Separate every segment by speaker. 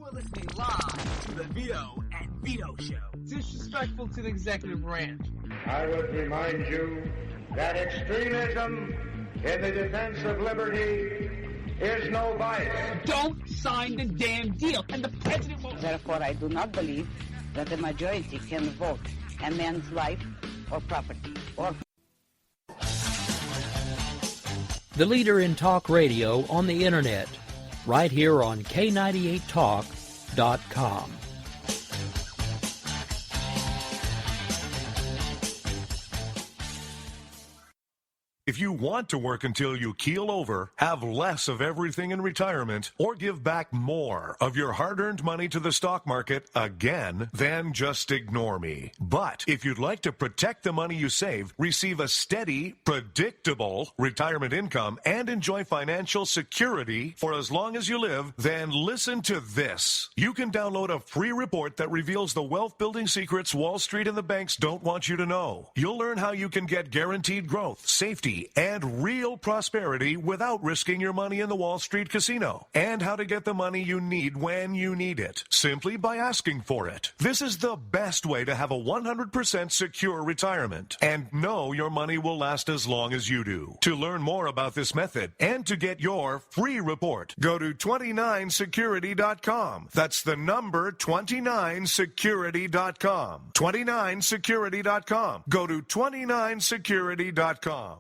Speaker 1: You are listening live to the Vito and Vito Show.
Speaker 2: Disrespectful to the executive branch.
Speaker 3: I would remind you that extremism in the defense of liberty is no vice.
Speaker 2: Don't sign the damn deal, and the president will...
Speaker 4: Therefore, I do not believe that the majority can vote a man's life or property or...
Speaker 5: The leader in talk radio on the internet, right here on K98Talk.com.
Speaker 6: If you want to work until you keel over, have less of everything in retirement, or give back more of your hard-earned money to the stock market again, then just ignore me. But if you'd like to protect the money you save, receive a steady, predictable retirement income, and enjoy financial security for as long as you live, then listen to this. You can download a free report that reveals the wealth-building secrets Wall Street and the banks don't want you to know. You'll learn how you can get guaranteed growth, safety, and real prosperity without risking your money in the Wall Street casino, and how to get the money you need when you need it, simply by asking for it. This is the best way to have a 100% secure retirement, and know your money will last as long as you do. To learn more about this method, and to get your free report, go to 29security.com. That's the number 29security.com. 29security.com. Go to 29security.com.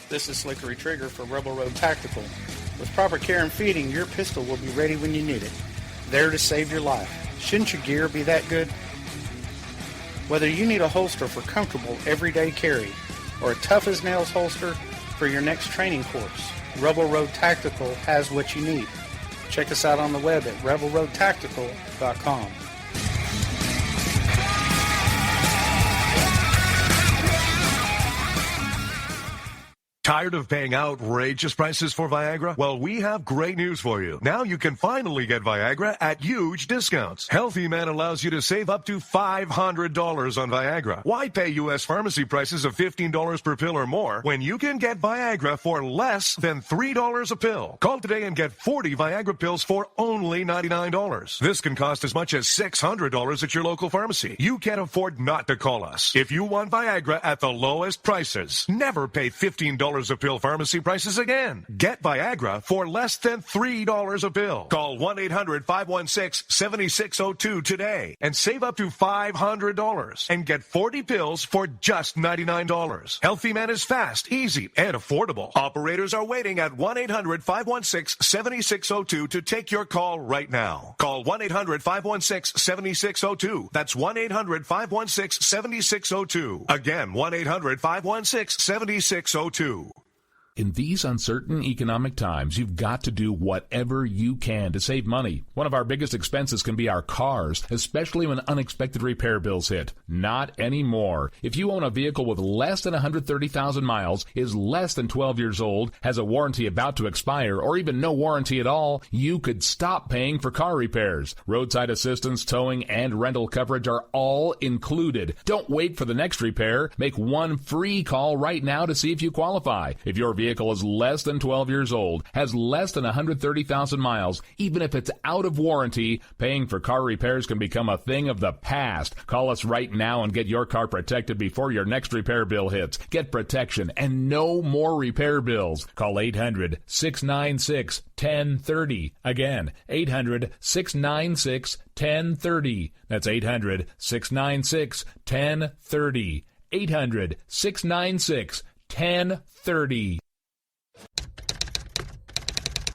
Speaker 7: This is Slickery Trigger for Rebel Road Tactical. With proper care and feeding, your pistol will be ready when you need it. There to save your life. Shouldn't your gear be that good? Whether you need a holster for comfortable everyday carry, or a tough-as-nails holster for your next training course, Rebel Road Tactical has what you need. Check us out on the web at rebelroadtactical.com.
Speaker 6: Tired of paying outrageous prices for Viagra? Well, we have great news for you. Now you can finally get Viagra at huge discounts. Healthy Man allows you to save up to $500 on Viagra. Why pay U.S. pharmacy prices of $15 per pill or more when you can get Viagra for less than $3 a pill? Call today and get 40 Viagra pills for only $99. This can cost as much as $600 at your local pharmacy. You can't afford not to call us. If you want Viagra at the lowest prices, never pay $15 a pill pharmacy prices again. Get Viagra for less than $3 a pill. Call 1-800-516-7602 today and save up to $500 and get 40 pills for just $99. Healthy Man is fast, easy, and affordable. Operators are waiting at 1-800-516-7602 to take your call right now. Call 1-800-516-7602. That's 1-800-516-7602. Again, 1-800-516-7602.
Speaker 8: In these uncertain economic times, you've got to do whatever you can to save money. One of our biggest expenses can be our cars, especially when unexpected repair bills hit. Not anymore. If you own a vehicle with less than 130,000 miles, is less than 12 years old, has a warranty about to expire, or even no warranty at all, you could stop paying for car repairs. Roadside assistance, towing, and rental coverage are all included. Don't wait for the next repair. Make one free call right now to see if you qualify. If your vehicle is less than 12 years old, has less than 130,000 miles, even if it's out of warranty, paying for car repairs can become a thing of the past. Call us right now and get your car protected before your next repair bill hits. Get protection and no more repair bills. Call 800-696-1030. Again, 800-696-1030. That's 800-696-1030. 800-696-1030.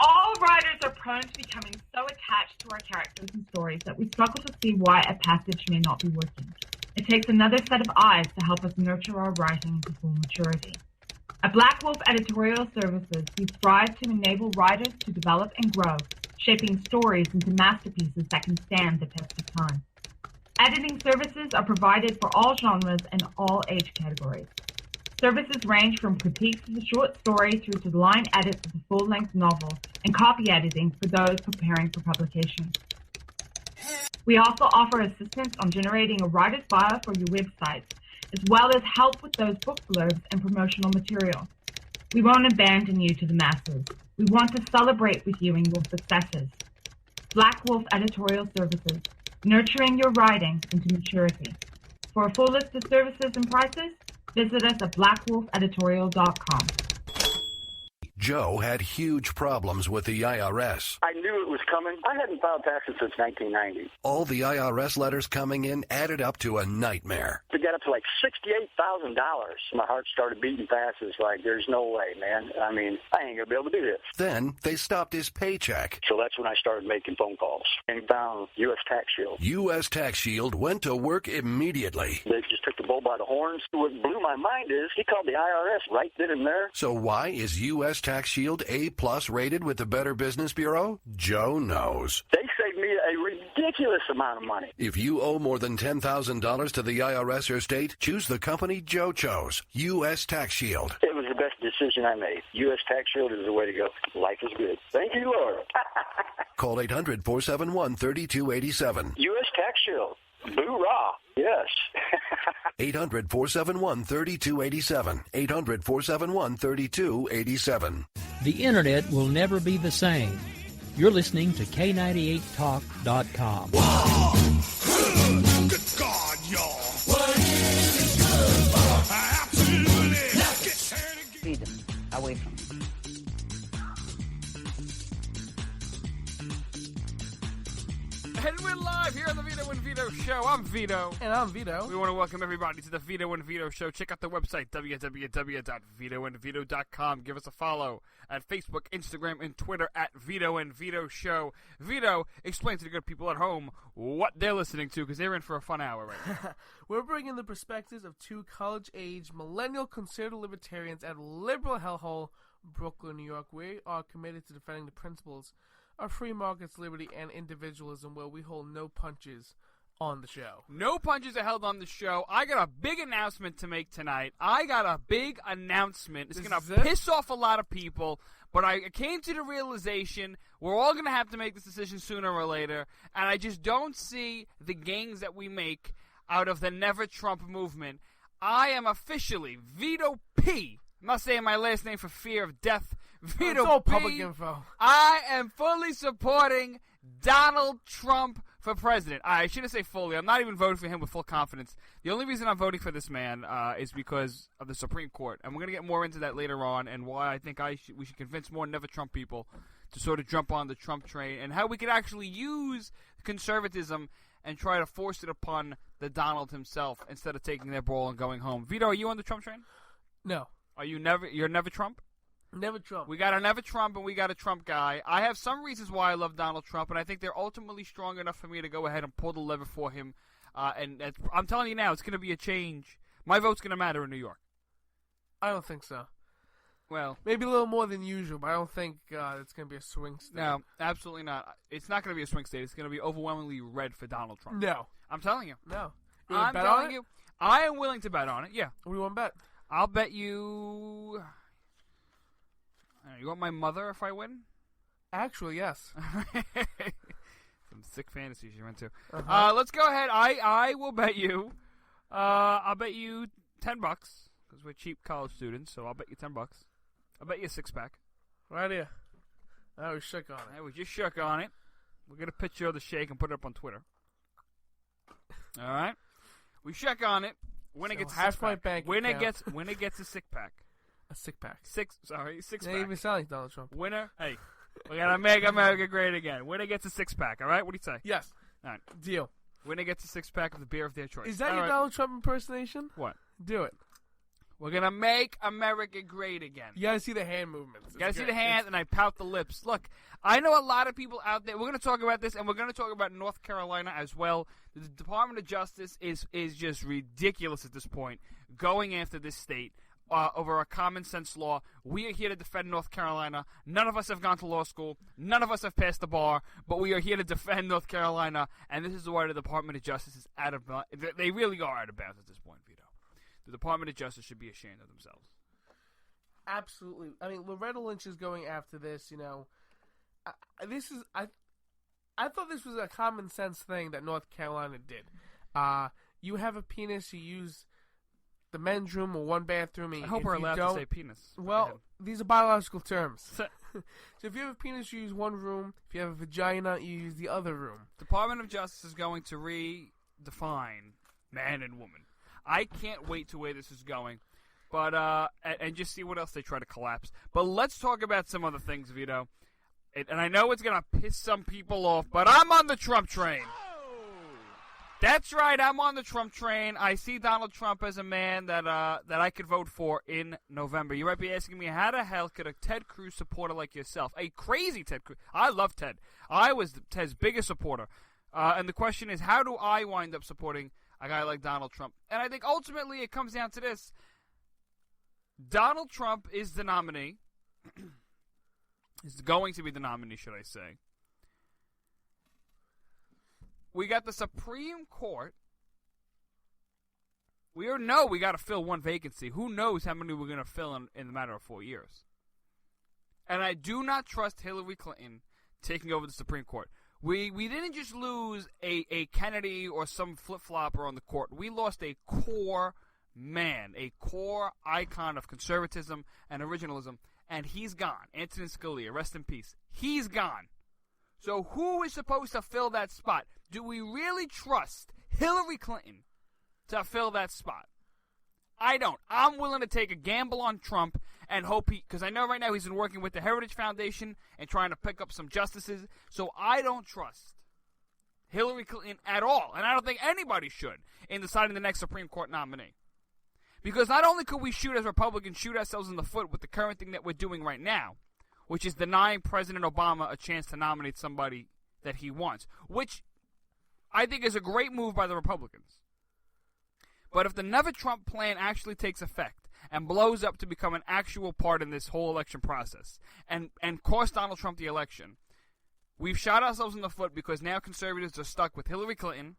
Speaker 9: All writers are prone to becoming so attached to our characters and stories that we struggle to see why a passage may not be working. It takes another set of eyes to help us nurture our writing to full maturity. At Black Wolf Editorial Services, we strive to enable writers to develop and grow, shaping stories into masterpieces that can stand the test of time. Editing services are provided for all genres and all age categories. Services range from critiques of the short story through to line edits of the full-length novel and copy editing for those preparing for publication. We also offer assistance on generating a writer's bio for your websites, as well as help with those book blurbs and promotional material. We won't abandon you to the masses. We want to celebrate with you in your successes. Black Wolf Editorial Services, nurturing your writing into maturity. For a full list of services and prices, visit us at blackwolfeditorial.com.
Speaker 10: Joe had huge problems with the IRS.
Speaker 11: I knew it was coming. I hadn't filed taxes since 1990.
Speaker 10: All the IRS letters coming in added up to a nightmare.
Speaker 11: To get up to like $68,000, my heart started beating fast. It's like, there's no way, man. I mean, I ain't going to be able to do this.
Speaker 10: Then they stopped his paycheck.
Speaker 11: So that's when I started making phone calls and found U.S. Tax Shield.
Speaker 10: U.S. Tax Shield went to work immediately.
Speaker 11: They just took the bull by the horns. What blew my mind is he called the IRS right then and there.
Speaker 10: So why is U.S. Tax Shield A+ rated with the Better Business Bureau? Joe knows.
Speaker 11: They saved me a ridiculous amount of money.
Speaker 10: If you owe more than $10,000 to the IRS or state, choose the company Joe chose, U.S. Tax Shield.
Speaker 11: It was the best decision I made. U.S. Tax Shield is the way to go. Life is good. Thank you, Lord.
Speaker 10: Call 800-471-3287.
Speaker 11: U.S. Tax Shield. Boo-rah. Yes.
Speaker 10: 800-471-3287. 800-471-3287.
Speaker 5: The Internet will never be the same. You're listening to K98Talk.com.
Speaker 1: Whoa! Good God, y'all. What is it good for? Absolutely.
Speaker 4: Freedom. Away from it.
Speaker 12: And we're live here on the Vito and Vito Show. I'm Vito.
Speaker 13: And I'm Vito.
Speaker 12: We want to welcome everybody to the Vito and Vito Show. Check out the website, www.vitoandvito.com. Give us a follow at Facebook, Instagram, and Twitter at Vito and Vito Show. Vito, explain to the good people at home what they're listening to, because they're in for a fun hour right now.
Speaker 13: We're bringing the perspectives of two college-age millennial conservative libertarians at liberal hellhole, Brooklyn, New York. We are committed to defending the principles of free markets, liberty, and individualism, where we hold no punches on the show.
Speaker 12: No punches are held on the show. I got a big announcement to make tonight. It's going to piss off a lot of people, but I came to the realization we're all going to have to make this decision sooner or later, and I just don't see the gains that we make out of the Never Trump movement. I am officially Vito P. I'm not saying my last name for fear of death. Vito
Speaker 13: It's all
Speaker 12: P.
Speaker 13: public info.
Speaker 12: I am fully supporting Donald Trump for president. I shouldn't say fully. I'm not even voting for him with full confidence. The only reason I'm voting for this man is because of the Supreme Court. And we're going to get more into that later on, and why I think we should convince more Never Trump people to sort of jump on the Trump train, and how we could actually use conservatism and try to force it upon the Donald himself instead of taking their ball and going home. Vito, are you on the Trump train?
Speaker 13: No.
Speaker 12: You're Never Trump?
Speaker 13: Never Trump.
Speaker 12: We got a Never Trump and we got a Trump guy. I have some reasons why I love Donald Trump, and I think they're ultimately strong enough for me to go ahead and pull the lever for him. And I'm telling you now, it's going to be a change. My vote's going to matter in New York.
Speaker 13: I don't think so.
Speaker 12: Well,
Speaker 13: maybe a little more than usual, but I don't think it's going to be a swing state.
Speaker 12: No, absolutely not. It's not going to be a swing state. It's going to be overwhelmingly red for Donald Trump.
Speaker 13: No.
Speaker 12: I'm telling you.
Speaker 13: No.
Speaker 12: I'm telling you. I am willing to bet on it, yeah.
Speaker 13: What do you want to bet?
Speaker 12: I'll bet you... You want my mother if I win?
Speaker 13: Actually, yes.
Speaker 12: Some sick fantasies you're into. Let's go ahead. I will bet you. I'll bet you $10 because we're cheap college students. So I'll bet you $10. I'll bet you a 6-pack.
Speaker 13: Right here. Oh, we shook on it.
Speaker 12: We just shook on it. We'll get a picture of the shake and put it up on Twitter. All right. We shook on it. Winner gets a 6-pack. Winner gets a 6-pack.
Speaker 13: A 6-pack.
Speaker 12: 6-pack.
Speaker 13: They even sound like Donald Trump.
Speaker 12: Winner, hey, we're going to make America great again. Winner gets a 6-pack, all right? What do you say?
Speaker 13: Yes.
Speaker 12: All right.
Speaker 13: Deal.
Speaker 12: Winner gets a 6-pack of the beer of their choice.
Speaker 13: Is that your Donald Trump impersonation?
Speaker 12: What?
Speaker 13: Do it.
Speaker 12: We're going to make America great again.
Speaker 13: You got to see the hand movements.
Speaker 12: You got to see the hand, and I pout the lips. Look, I know a lot of people out there. We're going to talk about this, and we're going to talk about North Carolina as well. The Department of Justice is just ridiculous at this point, going after this state. Over a common sense law. We are here to defend North Carolina. None of us have gone to law school. None of us have passed the bar, but we are here to defend North Carolina, and this is why the Department of Justice is out of bounds. They really are out of bounds at this point, Vito. The Department of Justice should be ashamed of themselves.
Speaker 13: Absolutely. I mean, Loretta Lynch is going after this, you know. I I thought this was a common sense thing that North Carolina did. You have a penis, you use the men's room or one bathroom.
Speaker 12: I hope we're allowed to say penis.
Speaker 13: Well, these are biological terms. So if you have a penis, you use one room. If you have a vagina, you use the other room.
Speaker 12: Department of Justice is going to redefine man and woman. I can't wait to where this is going. But and just see what else they try to collapse. But let's talk about some other things, Vito. And I know it's going to piss some people off, but I'm on the Trump train. That's right, I'm on the Trump train. I see Donald Trump as a man that I could vote for in November. You might be asking me, how the hell could a Ted Cruz supporter like yourself, a crazy Ted Cruz, I love Ted. I was Ted's biggest supporter. And the question is, how do I wind up supporting a guy like Donald Trump? And I think ultimately it comes down to this. Donald Trump is the nominee. Is going to be the nominee, should I say. We got the Supreme Court. We know we got to fill one vacancy. Who knows how many we're going to fill in the matter of 4 years. And I do not trust Hillary Clinton taking over the Supreme Court. We didn't just lose a Kennedy or some flip-flopper on the court. We lost a core man, a core icon of conservatism and originalism, and he's gone. Antonin Scalia, rest in peace. He's gone. So who is supposed to fill that spot? Do we really trust Hillary Clinton to fill that spot? I don't. I'm willing to take a gamble on Trump and hope because I know right now he's been working with the Heritage Foundation and trying to pick up some justices, so I don't trust Hillary Clinton at all, and I don't think anybody should in deciding the next Supreme Court nominee. Because not only could we as Republicans shoot ourselves in the foot with the current thing that we're doing right now, which is denying President Obama a chance to nominate somebody that he wants, which I think is a great move by the Republicans. But if the Never Trump plan actually takes effect and blows up to become an actual part in this whole election process and cost Donald Trump the election, we've shot ourselves in the foot because now conservatives are stuck with Hillary Clinton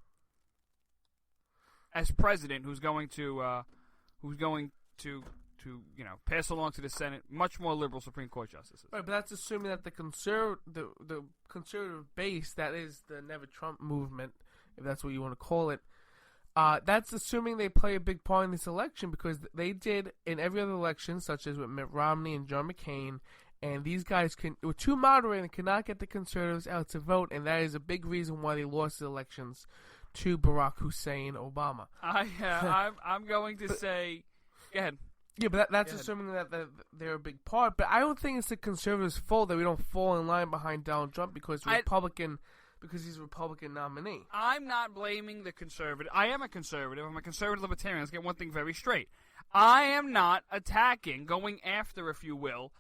Speaker 12: as president, who's going to pass along to the Senate much more liberal Supreme Court justices.
Speaker 13: Right, but that's assuming that the conservative base, that is the Never Trump movement, if that's what you want to call it, that's assuming they play a big part in this election because they did in every other election, such as with Mitt Romney and John McCain, and these guys were too moderate and could not get the conservatives out to vote, and that is a big reason why they lost the elections to Barack Hussein Obama.
Speaker 12: I'm going to say, go ahead.
Speaker 13: Yeah, but that's assuming that they're a big part. But I don't think it's the conservatives' fault that we don't fall in line behind Donald Trump because he's a Republican nominee.
Speaker 12: I'm not blaming the conservative. I am a conservative. I'm a conservative libertarian. Let's get one thing very straight. I am not attacking, going after, if you will.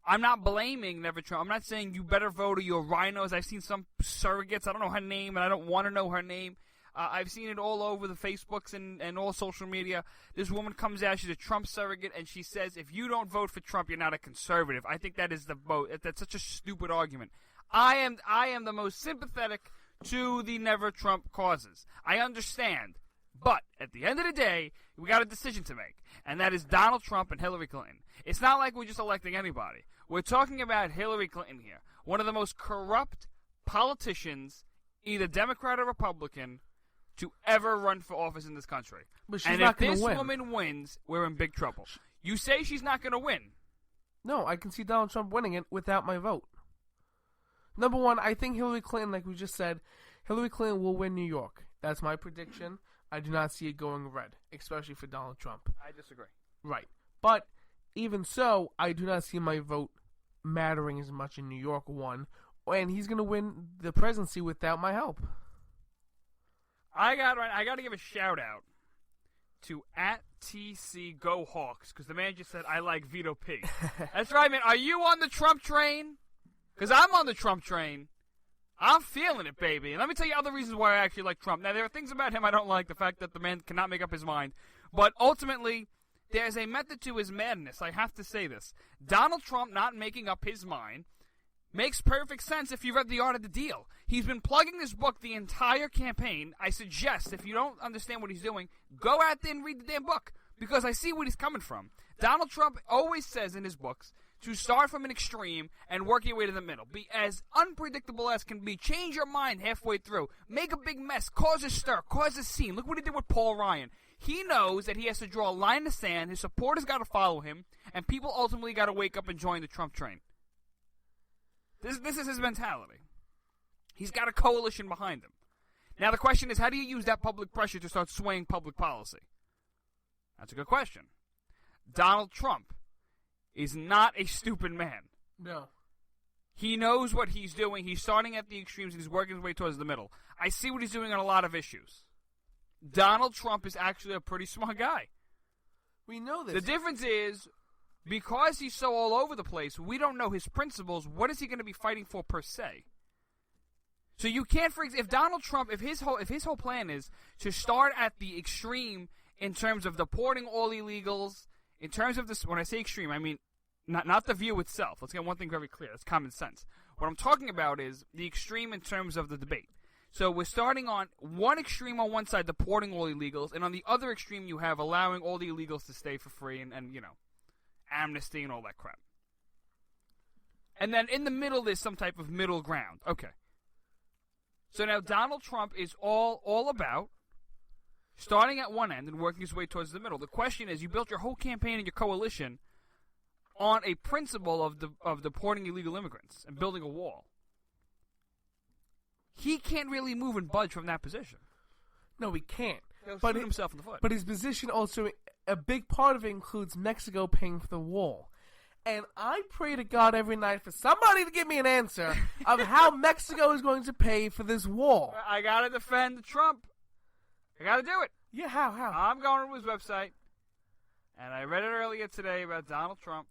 Speaker 12: I'm not blaming Never Trump. I'm not saying you better vote or you're rhinos. I've seen some surrogates. I don't know her name, and I don't want to know her name. I've seen it all over the Facebooks and all social media. This woman comes out, she's a Trump surrogate, and she says, if you don't vote for Trump, you're not a conservative. I think that is that's such a stupid argument. I am the most sympathetic to the Never Trump causes. I understand. But at the end of the day, we got a decision to make, and that is Donald Trump and Hillary Clinton. It's not like we're just electing anybody. We're talking about Hillary Clinton here, one of the most corrupt politicians, either Democrat or Republican, to ever run for office in this country.
Speaker 13: But she's not going to win.
Speaker 12: If this woman wins, we're in big trouble. You say she's not going to win.
Speaker 13: No, I can see Donald Trump winning it without my vote. Number one, I think Hillary Clinton, like we just said, Hillary Clinton will win New York. That's my prediction. I do not see it going red, especially for Donald Trump.
Speaker 12: I disagree.
Speaker 13: Right. But even so, I do not see my vote mattering as much in New York, one. And he's going to win the presidency without my help.
Speaker 12: I got to give a shout out to @TCGoHawks because the man just said I like Vito P. That's right, man. Are you on the Trump train? Because I'm on the Trump train. I'm feeling it, baby. And let me tell you other reasons why I actually like Trump. Now, there are things about him I don't like. The fact that the man cannot make up his mind. But ultimately, there's a method to his madness. I have to say this. Donald Trump not making up his mind makes perfect sense if you read The Art of the Deal. He's been plugging this book the entire campaign. I suggest, if you don't understand what he's doing, go out there and read the damn book, because I see where he's coming from. Donald Trump always says in his books to start from an extreme and work your way to the middle. Be as unpredictable as can be. Change your mind halfway through. Make a big mess. Cause a stir. Cause a scene. Look what he did with Paul Ryan. He knows that he has to draw a line in the sand. His supporters got to follow him, and people ultimately got to wake up and join the Trump train. This is his mentality. He's got a coalition behind him. Now the question is, how do you use that public pressure to start swaying public policy? That's a good question. Donald Trump is not a stupid man.
Speaker 13: No.
Speaker 12: He knows what he's doing. He's starting at the extremes and he's working his way towards the middle. I see what he's doing on a lot of issues. Donald Trump is actually a pretty smart guy.
Speaker 13: We know this.
Speaker 12: The difference is, because he's so all over the place, we don't know his principles. What is he going to be fighting for per se? So you can't, if Donald Trump, if his whole plan is to start at the extreme in terms of deporting all illegals, in terms of this, when I say extreme, I mean not the view itself. Let's get one thing very clear. That's common sense. What I'm talking about is the extreme in terms of the debate. So we're starting on one extreme on one side, deporting all illegals, and on the other extreme you have allowing all the illegals to stay for free and you know, amnesty and all that crap. And then in the middle there's some type of middle ground. Okay. So now Donald Trump is all about starting at one end and working his way towards the middle. The question is, you built your whole campaign and your coalition on a principle of deporting illegal immigrants and building a wall. He can't really move and budge from that position.
Speaker 13: No, he can't.
Speaker 12: He'll
Speaker 13: But
Speaker 12: shoot himself in the foot.
Speaker 13: But his position also, a big part of it includes Mexico paying for the wall. And I pray to God every night for somebody to give me an answer of how Mexico is going to pay for this wall.
Speaker 12: I gotta defend Trump. I gotta do it.
Speaker 13: Yeah, how?
Speaker 12: I'm going to his website, and I read it earlier today about Donald Trump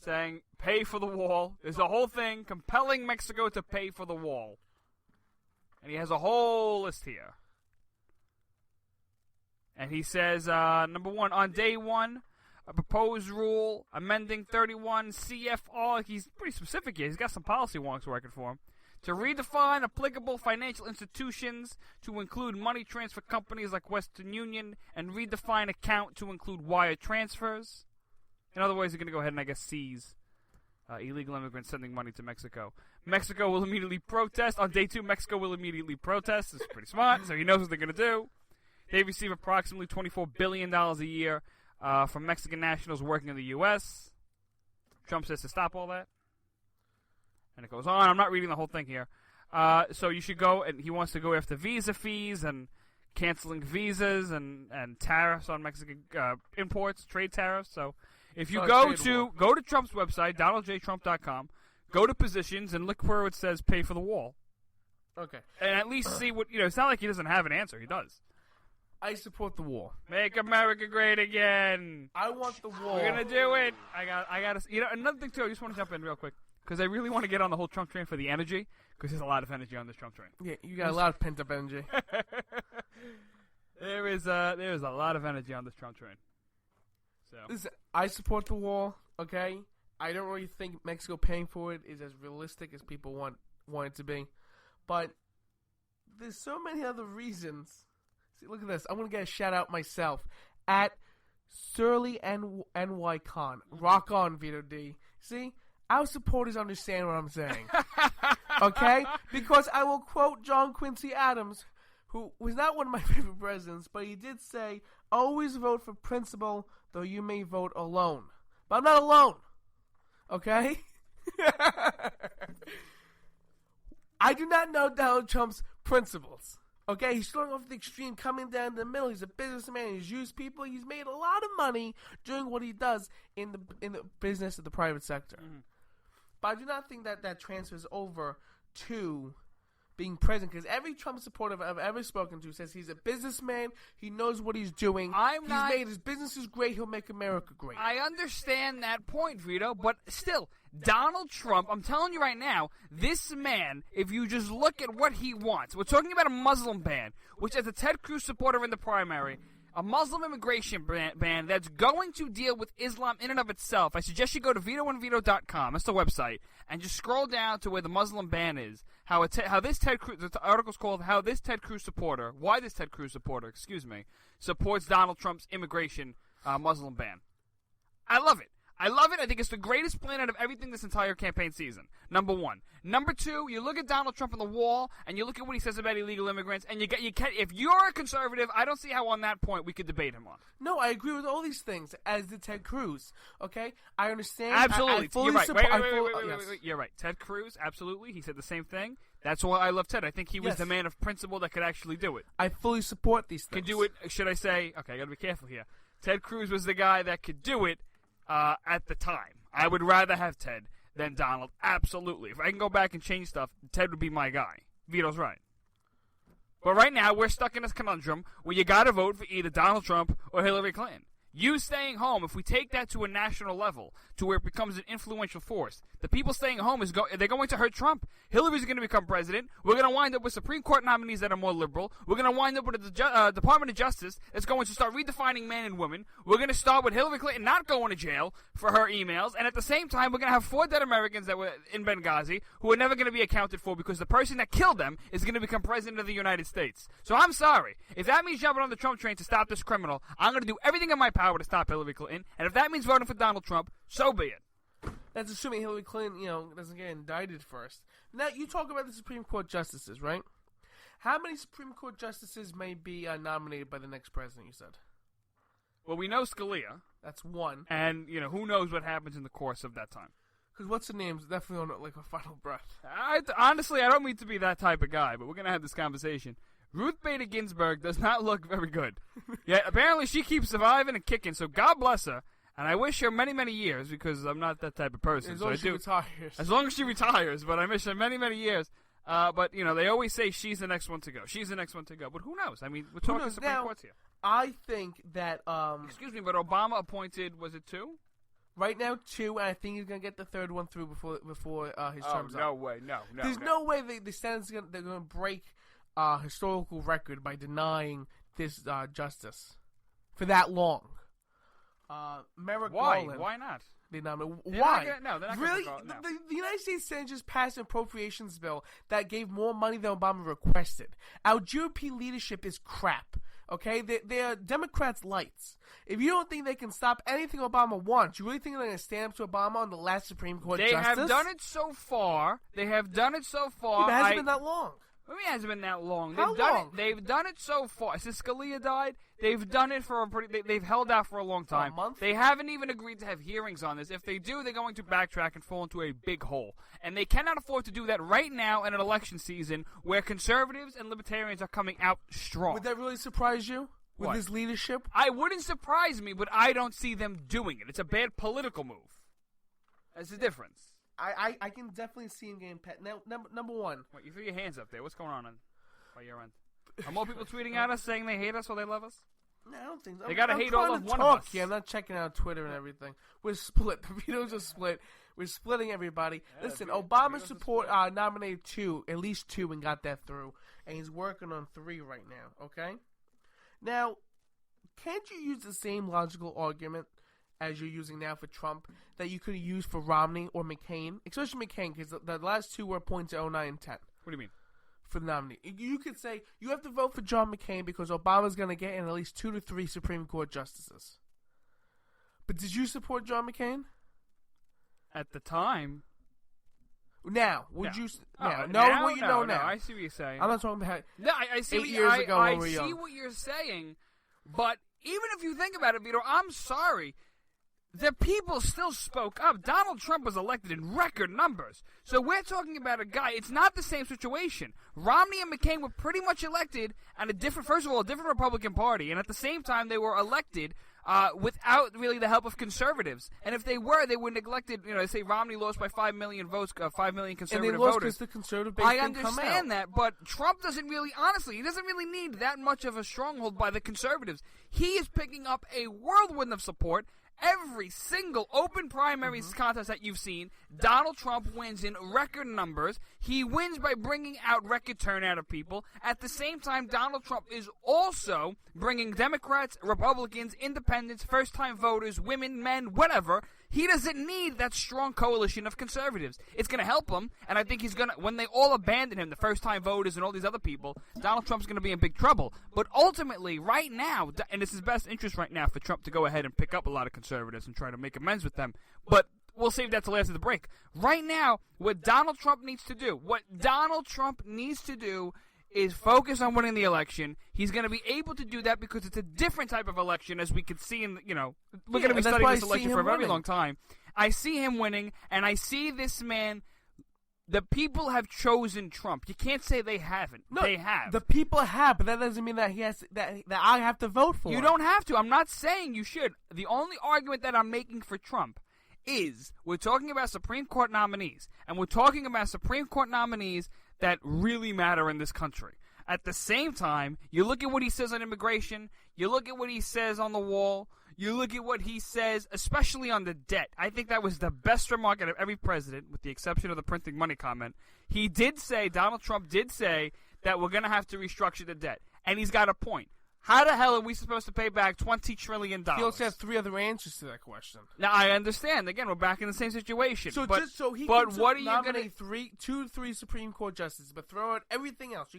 Speaker 12: saying, pay for the wall. There's a whole thing compelling Mexico to pay for the wall. And he has a whole list here. And he says, number one, on day one, a proposed rule amending 31 CFR. He's pretty specific here. He's got some policy wonks working for him. To redefine applicable financial institutions to include money transfer companies like Western Union and redefine account to include wire transfers. In other words, they're going to go ahead and, I guess, seize illegal immigrants sending money to Mexico. Mexico will immediately protest. On day two, Mexico will immediately protest. This is pretty smart, so he knows what they're going to do. They receive approximately $24 billion a year from Mexican nationals working in the U.S. Trump says to stop all that. And it goes on. I'm not reading the whole thing here. So you should go, and he wants to go after visa fees and canceling visas and tariffs on Mexican imports, trade tariffs. So if you go to Trump's website, DonaldJTrump.com, go to positions and look where it says pay for the wall.
Speaker 13: Okay.
Speaker 12: And at least see what, it's not like he doesn't have an answer. He does.
Speaker 13: I support the wall.
Speaker 12: Make America great again.
Speaker 13: I want the wall.
Speaker 12: We're going to do it. I got to, another thing too, I just want to jump in real quick. Because I really want to get on the whole Trump train for the energy. Because there's a lot of energy on this Trump train.
Speaker 13: Yeah, you got a lot of pent-up energy.
Speaker 12: There is a lot of energy on this Trump train. So
Speaker 13: listen, I support the wall, okay? I don't really think Mexico paying for it is as realistic as people want it to be. But there's so many other reasons. See, look at this. I'm going to get a shout-out myself. At Surly NYCon. Rock on, Vito D. See? Our supporters understand what I'm saying. Okay? Because I will quote John Quincy Adams, who was not one of my favorite presidents, but he did say, always vote for principle, though you may vote alone. But I'm not alone. Okay? I do not know Donald Trump's principles. Okay? He's starting off the extreme, coming down the middle. He's a businessman. He's used people. He's made a lot of money doing what he does in the business of the private sector. Mm-hmm. But I do not think that transfers over to being president, because every Trump supporter I've ever spoken to says he's a businessman, he knows what he's doing, made his businesses great, he'll make America great.
Speaker 12: I understand that point, Vito, but still, Donald Trump, I'm telling you right now, this man, if you just look at what he wants, we're talking about a Muslim ban, which as a Ted Cruz supporter in the primary, a Muslim immigration ban that's going to deal with Islam in and of itself. I suggest you go to VitoandVito.com, that's the website, and just scroll down to where the Muslim ban is. How this Ted Cruz, the article's called "How this Ted Cruz supporter," supports Donald Trump's immigration Muslim ban. I love it. I love it. I think it's the greatest plan out of everything this entire campaign season. Number one. Number two, you look at Donald Trump on the wall, and you look at what he says about illegal immigrants, and if you're a conservative, I don't see how on that point we could debate him on.
Speaker 13: No, I agree with all these things, as did Ted Cruz. Okay? I understand.
Speaker 12: Absolutely.
Speaker 13: I fully
Speaker 12: You're right.
Speaker 13: support.
Speaker 12: Wait. You're right. Ted Cruz, absolutely. He said the same thing. That's why I love Ted. I think he was the man of principle that could actually do it.
Speaker 13: I fully support these things.
Speaker 12: Could do it, should I say, okay, I gotta be careful here. Ted Cruz was the guy that could do it at the time. I would rather have Ted than Donald. Absolutely. If I can go back and change stuff, Ted would be my guy. Vito's right. But right now, we're stuck in this conundrum where you gotta vote for either Donald Trump or Hillary Clinton. You staying home, if we take that to a national level, to where it becomes an influential force, the people staying home, they're going to hurt Trump. Hillary's going to become president. We're going to wind up with Supreme Court nominees that are more liberal. We're going to wind up with a Department of Justice that's going to start redefining man and woman. We're going to start with Hillary Clinton not going to jail for her emails. And at the same time, we're going to have 4 dead Americans that were in Benghazi who are never going to be accounted for because the person that killed them is going to become president of the United States. So I'm sorry. If that means jumping on the Trump train to stop this criminal, I'm going to do everything in my power to stop Hillary Clinton. And if that means voting for Donald Trump, so be it.
Speaker 13: That's assuming Hillary Clinton, doesn't get indicted first. Now, you talk about the Supreme Court justices, right? How many Supreme Court justices may be nominated by the next president, you said?
Speaker 12: Well, we know Scalia.
Speaker 13: That's one.
Speaker 12: And, who knows what happens in the course of that time.
Speaker 13: Because what's the name's definitely on, like, a final breath.
Speaker 12: Honestly, I don't mean to be that type of guy, but we're going to have this conversation. Ruth Bader Ginsburg does not look very good. Yet, apparently, she keeps surviving and kicking, so God bless her. And I wish her many, many years, because I'm not that type of person.
Speaker 13: As long as she retires.
Speaker 12: As long as she retires, but I wish her many, many years. But, they always say she's the next one to go. She's the next one to go. But who knows? I mean, we're talking Supreme Courts here.
Speaker 13: I think that...
Speaker 12: Excuse me, but Obama appointed, was it 2?
Speaker 13: Right now, 2, and I think he's going to get the 3rd one through before his term's up.
Speaker 12: No way, no.
Speaker 13: There's no way the Senate's they're going to break historical record by denying this justice for that long. Merrick Garland.
Speaker 12: Why not?
Speaker 13: Why?
Speaker 12: They're not
Speaker 13: really?
Speaker 12: Gonna go, no.
Speaker 13: The United States Senate just passed an appropriations bill that gave more money than Obama requested. Our GOP leadership is crap. Okay? They're Democrats' lights. If you don't think they can stop anything Obama wants, you really think they're going to stand up to Obama on the last Supreme Court justice?
Speaker 12: They have done it so far.
Speaker 13: Yeah, but it hasn't been that long.
Speaker 12: I mean, it hasn't been that long.
Speaker 13: How long?
Speaker 12: They've done it so far. Since Scalia died, they've done it for they've held out for a long time.
Speaker 13: A month?
Speaker 12: They haven't even agreed to have hearings on this. If they do, they're going to backtrack and fall into a big hole. And they cannot afford to do that right now in an election season where conservatives and libertarians are coming out strong.
Speaker 13: Would that really surprise you? With his leadership?
Speaker 12: It wouldn't surprise me, but I don't see them doing it. It's a bad political move. That's the difference.
Speaker 13: I can definitely see him getting pet. Now, number one.
Speaker 12: Wait, you threw your hands up there. What's going on by your end? Are more people tweeting at us saying they hate us or they love us?
Speaker 13: No, I don't think so.
Speaker 12: They gotta hate all of one of us.
Speaker 13: Yeah, I'm not checking out Twitter and everything. We're split. The Vito's are split. We're splitting everybody. Yeah, listen, Obama support nominated at least 2, and got that through. And he's working on 3 right now, okay? Now, can't you use the same logical argument as you're using now for Trump, that you could have used for Romney or McCain, especially McCain, because the last 2 were appointed 09 and 10.
Speaker 12: What do you mean?
Speaker 13: For the nominee. You could say, you have to vote for John McCain because Obama's going to get in at least 2 to 3 Supreme Court justices. But did you support John McCain?
Speaker 12: At the time.
Speaker 13: Now, would you...
Speaker 12: Now,
Speaker 13: know what you know now.
Speaker 12: I see what you're saying.
Speaker 13: I'm not talking about...
Speaker 12: No, I see
Speaker 13: 8 years ago when we were young.
Speaker 12: I see what you're saying, but even if you think about it, Vito, I'm sorry. The people still spoke up. Donald Trump was elected in record numbers. So we're talking about a guy. It's not the same situation. Romney and McCain were pretty much elected at a different Republican Party. And at the same time, they were elected without really the help of conservatives. And if they were, they were neglected. Say Romney lost by 5 million votes, 5 million conservative voters.
Speaker 13: And they lost because the conservative base didn't come out.
Speaker 12: I understand that, but Trump doesn't really, honestly, he doesn't really need that much of a stronghold by the conservatives. He is picking up a whirlwind of support. Every single open primaries contest that you've seen, Donald Trump wins in record numbers. He wins by bringing out record turnout of people. At the same time, Donald Trump is also bringing Democrats, Republicans, independents, first-time voters, women, men, whatever. He doesn't need that strong coalition of conservatives. It's going to help him, and I think he's going to, when they all abandon him, the first-time voters and all these other people, Donald Trump's going to be in big trouble. But ultimately, right now, and it's his best interest right now for Trump to go ahead and pick up a lot of conservatives and try to make amends with them. But we'll save that till after the break. Right now, what Donald Trump needs to do is focus on winning the election. He's going to be able to do that because it's a different type of election, as we could see in, we're going to be studying this election for a very long time. I see him winning, and I see this man. The people have chosen Trump. You can't say they haven't.
Speaker 13: No,
Speaker 12: they have.
Speaker 13: The people have, but that doesn't mean that he has that I have to vote for.
Speaker 12: You don't have to. I'm not saying you should. The only argument that I'm making for Trump is we're talking about Supreme Court nominees, and we're talking about Supreme Court nominees that really matter in this country. At the same time, you look at what he says on immigration, you look at what he says on the wall, you look at what he says, especially on the debt. I think that was the best remark out of every president, with the exception of the printing money comment. He did say, Donald Trump did say, that we're going to have to restructure the debt. And he's got a point. How the hell are we supposed to pay back $20 trillion?
Speaker 13: He also has 3 other answers to that question.
Speaker 12: Now, I understand. Again, we're back in the same situation.
Speaker 13: So
Speaker 12: but,
Speaker 13: just so he
Speaker 12: but
Speaker 13: can
Speaker 12: what are you
Speaker 13: nominate 2 to 3 Supreme Court justices, but throw out everything else.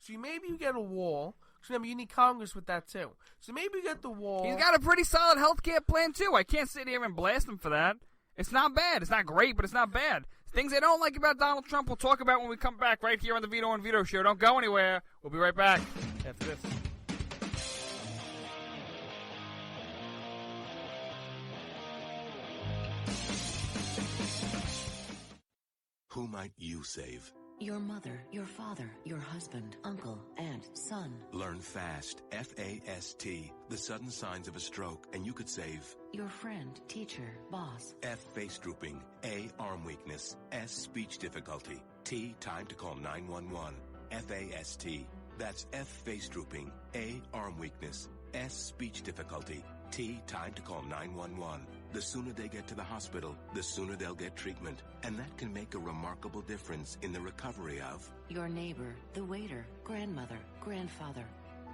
Speaker 13: Maybe you get a wall. So remember, you need Congress with that too. So maybe you get the wall.
Speaker 12: He's got a pretty solid health care plan too. I can't sit here and blast him for that. It's not bad. It's not great, but it's not bad. Things I don't like about Donald Trump, we'll talk about when we come back right here on the Vito and Vito Show. Don't go anywhere. We'll be right back after this.
Speaker 14: Who might you save?
Speaker 15: Your mother, your father, your husband, uncle, aunt, son.
Speaker 14: Learn FAST, F-A-S-T, the sudden signs of a stroke, and you could save.
Speaker 15: Your friend, teacher, boss.
Speaker 14: F, face drooping. A, arm weakness. S, speech difficulty. T, time to call 911. F-A-S-T. That's F, face drooping. A, arm weakness. S, speech difficulty. T, time to call 911. The sooner they get to the hospital, the sooner they'll get treatment. And that can make a remarkable difference in the recovery of
Speaker 15: your neighbor, the waiter, grandmother, grandfather.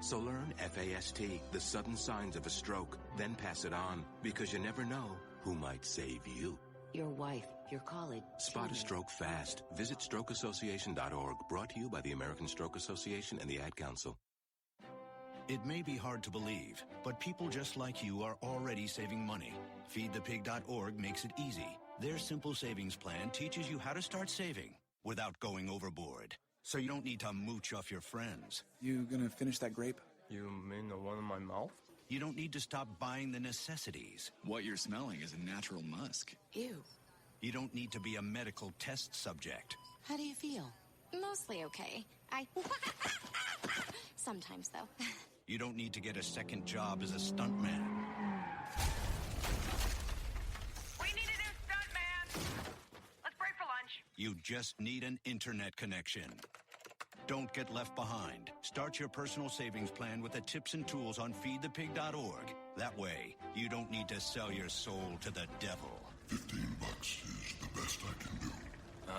Speaker 14: So learn FAST, the sudden signs of a stroke, then pass it on, because you never know who might save you.
Speaker 15: Your wife, your colleague.
Speaker 14: Spot a stroke fast. Visit strokeassociation.org. Brought to you by the American Stroke Association and the Ad Council.
Speaker 16: It may be hard to believe, but people just like you are already saving money. FeedThePig.org makes it easy. Their simple savings plan teaches you how to start saving without going overboard. So you don't need to mooch off your friends.
Speaker 17: You gonna finish that grape?
Speaker 18: You mean the one in my mouth?
Speaker 16: You don't need to stop buying the necessities.
Speaker 17: What you're smelling is a natural musk.
Speaker 15: Ew.
Speaker 16: You don't need to be a medical test subject.
Speaker 15: How do you feel?
Speaker 19: Mostly okay. Sometimes, though.
Speaker 16: You don't need to get a second job as a stuntman.
Speaker 20: We need a new stuntman. Let's break for lunch.
Speaker 16: You just need an internet connection. Don't get left behind. Start your personal savings plan with the tips and tools on feedthepig.org. That way, you don't need to sell your soul to the devil.
Speaker 1: $15 is the best I can do.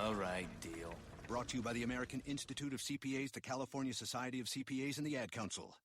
Speaker 16: All right, deal. Brought to you by the American Institute of CPAs, the California Society of CPAs, and the Ad Council.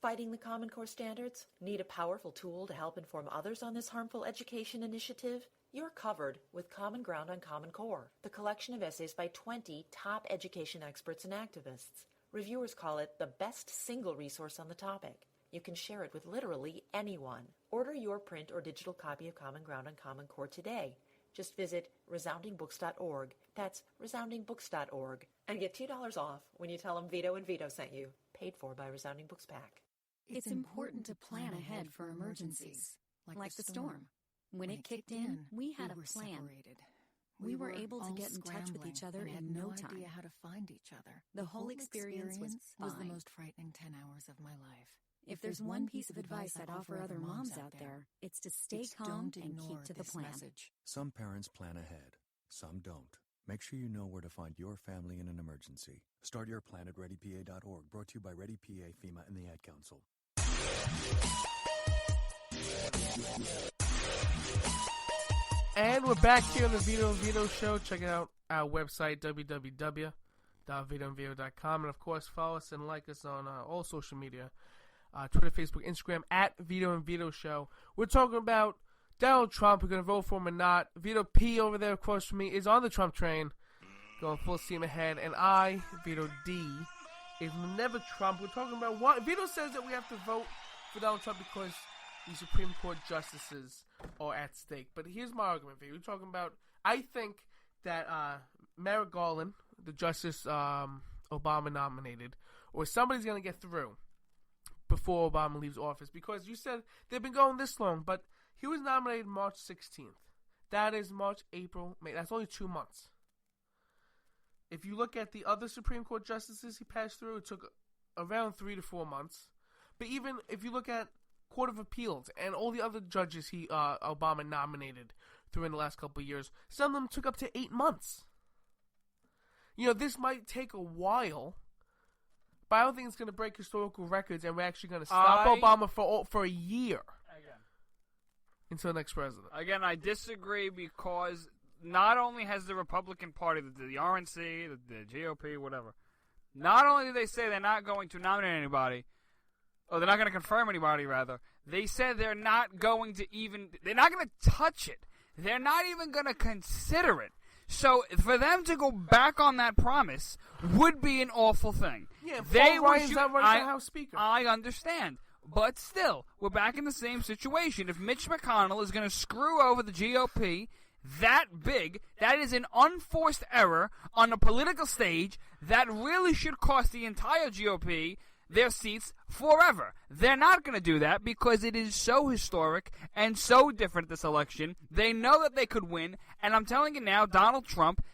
Speaker 21: Fighting the Common Core standards? Need a powerful tool to help inform others on this harmful education initiative? You're covered with Common Ground on Common Core, the collection of essays by 20 top education experts and activists. Reviewers call it the best single resource on the topic. You can share it with literally anyone. Order your print or digital copy of Common Ground on Common Core today. Just visit resoundingbooks.org. That's resoundingbooks.org. And get $2 off when you tell them Vito and Vito sent you. Paid for by Resounding Books Pack.
Speaker 22: It's important to plan ahead for emergencies, like the storm. When it kicked in, we had a plan. We were able to get in touch with each other in no time.
Speaker 23: Idea how to find each other.
Speaker 22: The whole experience was
Speaker 23: the most frightening 10 hours of my life.
Speaker 22: If there's one piece of advice I'd offer other moms out there, it's to stay calm and keep to the plan.
Speaker 23: Message.
Speaker 24: Some parents plan ahead, some don't. Make sure you know where to find your family in an emergency. Start your plan at ReadyPA.org. Brought to you by ReadyPA, FEMA, and the Ad Council.
Speaker 13: And we're back here on the Vito and Vito Show. Check out our website, www.vitoandvito.com. And, of course, follow us and like us on all social media. Twitter, Facebook, Instagram, at Vito and Vito Show. We're talking about Donald Trump. We're going to vote for him or not. Vito P over there across from me is on the Trump train, going full steam ahead. And I, Vito D, is never Trump. We're talking about what Vito says that we have to vote for Donald Trump because the Supreme Court justices are at stake. But here's my argument for you. We're talking about, I think that Merrick Garland, the justice Obama nominated, or somebody's going to get through before Obama leaves office. Because you said they've been going this long, but he was nominated March 16th. That is March, April, May. That's only 2 months. If you look at the other Supreme Court justices he passed through, it took around 3 to 4 months. But even if you look at Court of Appeals and all the other judges Obama nominated through in the last couple of years, some of them took up to 8 months. You know, this might take a while, but I don't think it's going to break historical records, and we're actually going to stop Obama for a year until the next president.
Speaker 12: Again, I disagree because not only has the Republican Party, the RNC, the GOP, whatever, not only do they say they're not going to nominate anybody, or they're not going to confirm anybody, rather, they said they're not going to touch it. They're not even going to consider it. So for them to go back on that promise would be an awful thing.
Speaker 13: Yeah, Paul Ryan's not running for House Speaker.
Speaker 12: I understand. But still, we're back in the same situation. If Mitch McConnell is going to screw over the GOP that big, that is an unforced error on the political stage that really should cost the entire GOP their seats forever. They're not going to do that because it is so historic and so different this election. They know that they could win, and I'm telling you now, Donald Trump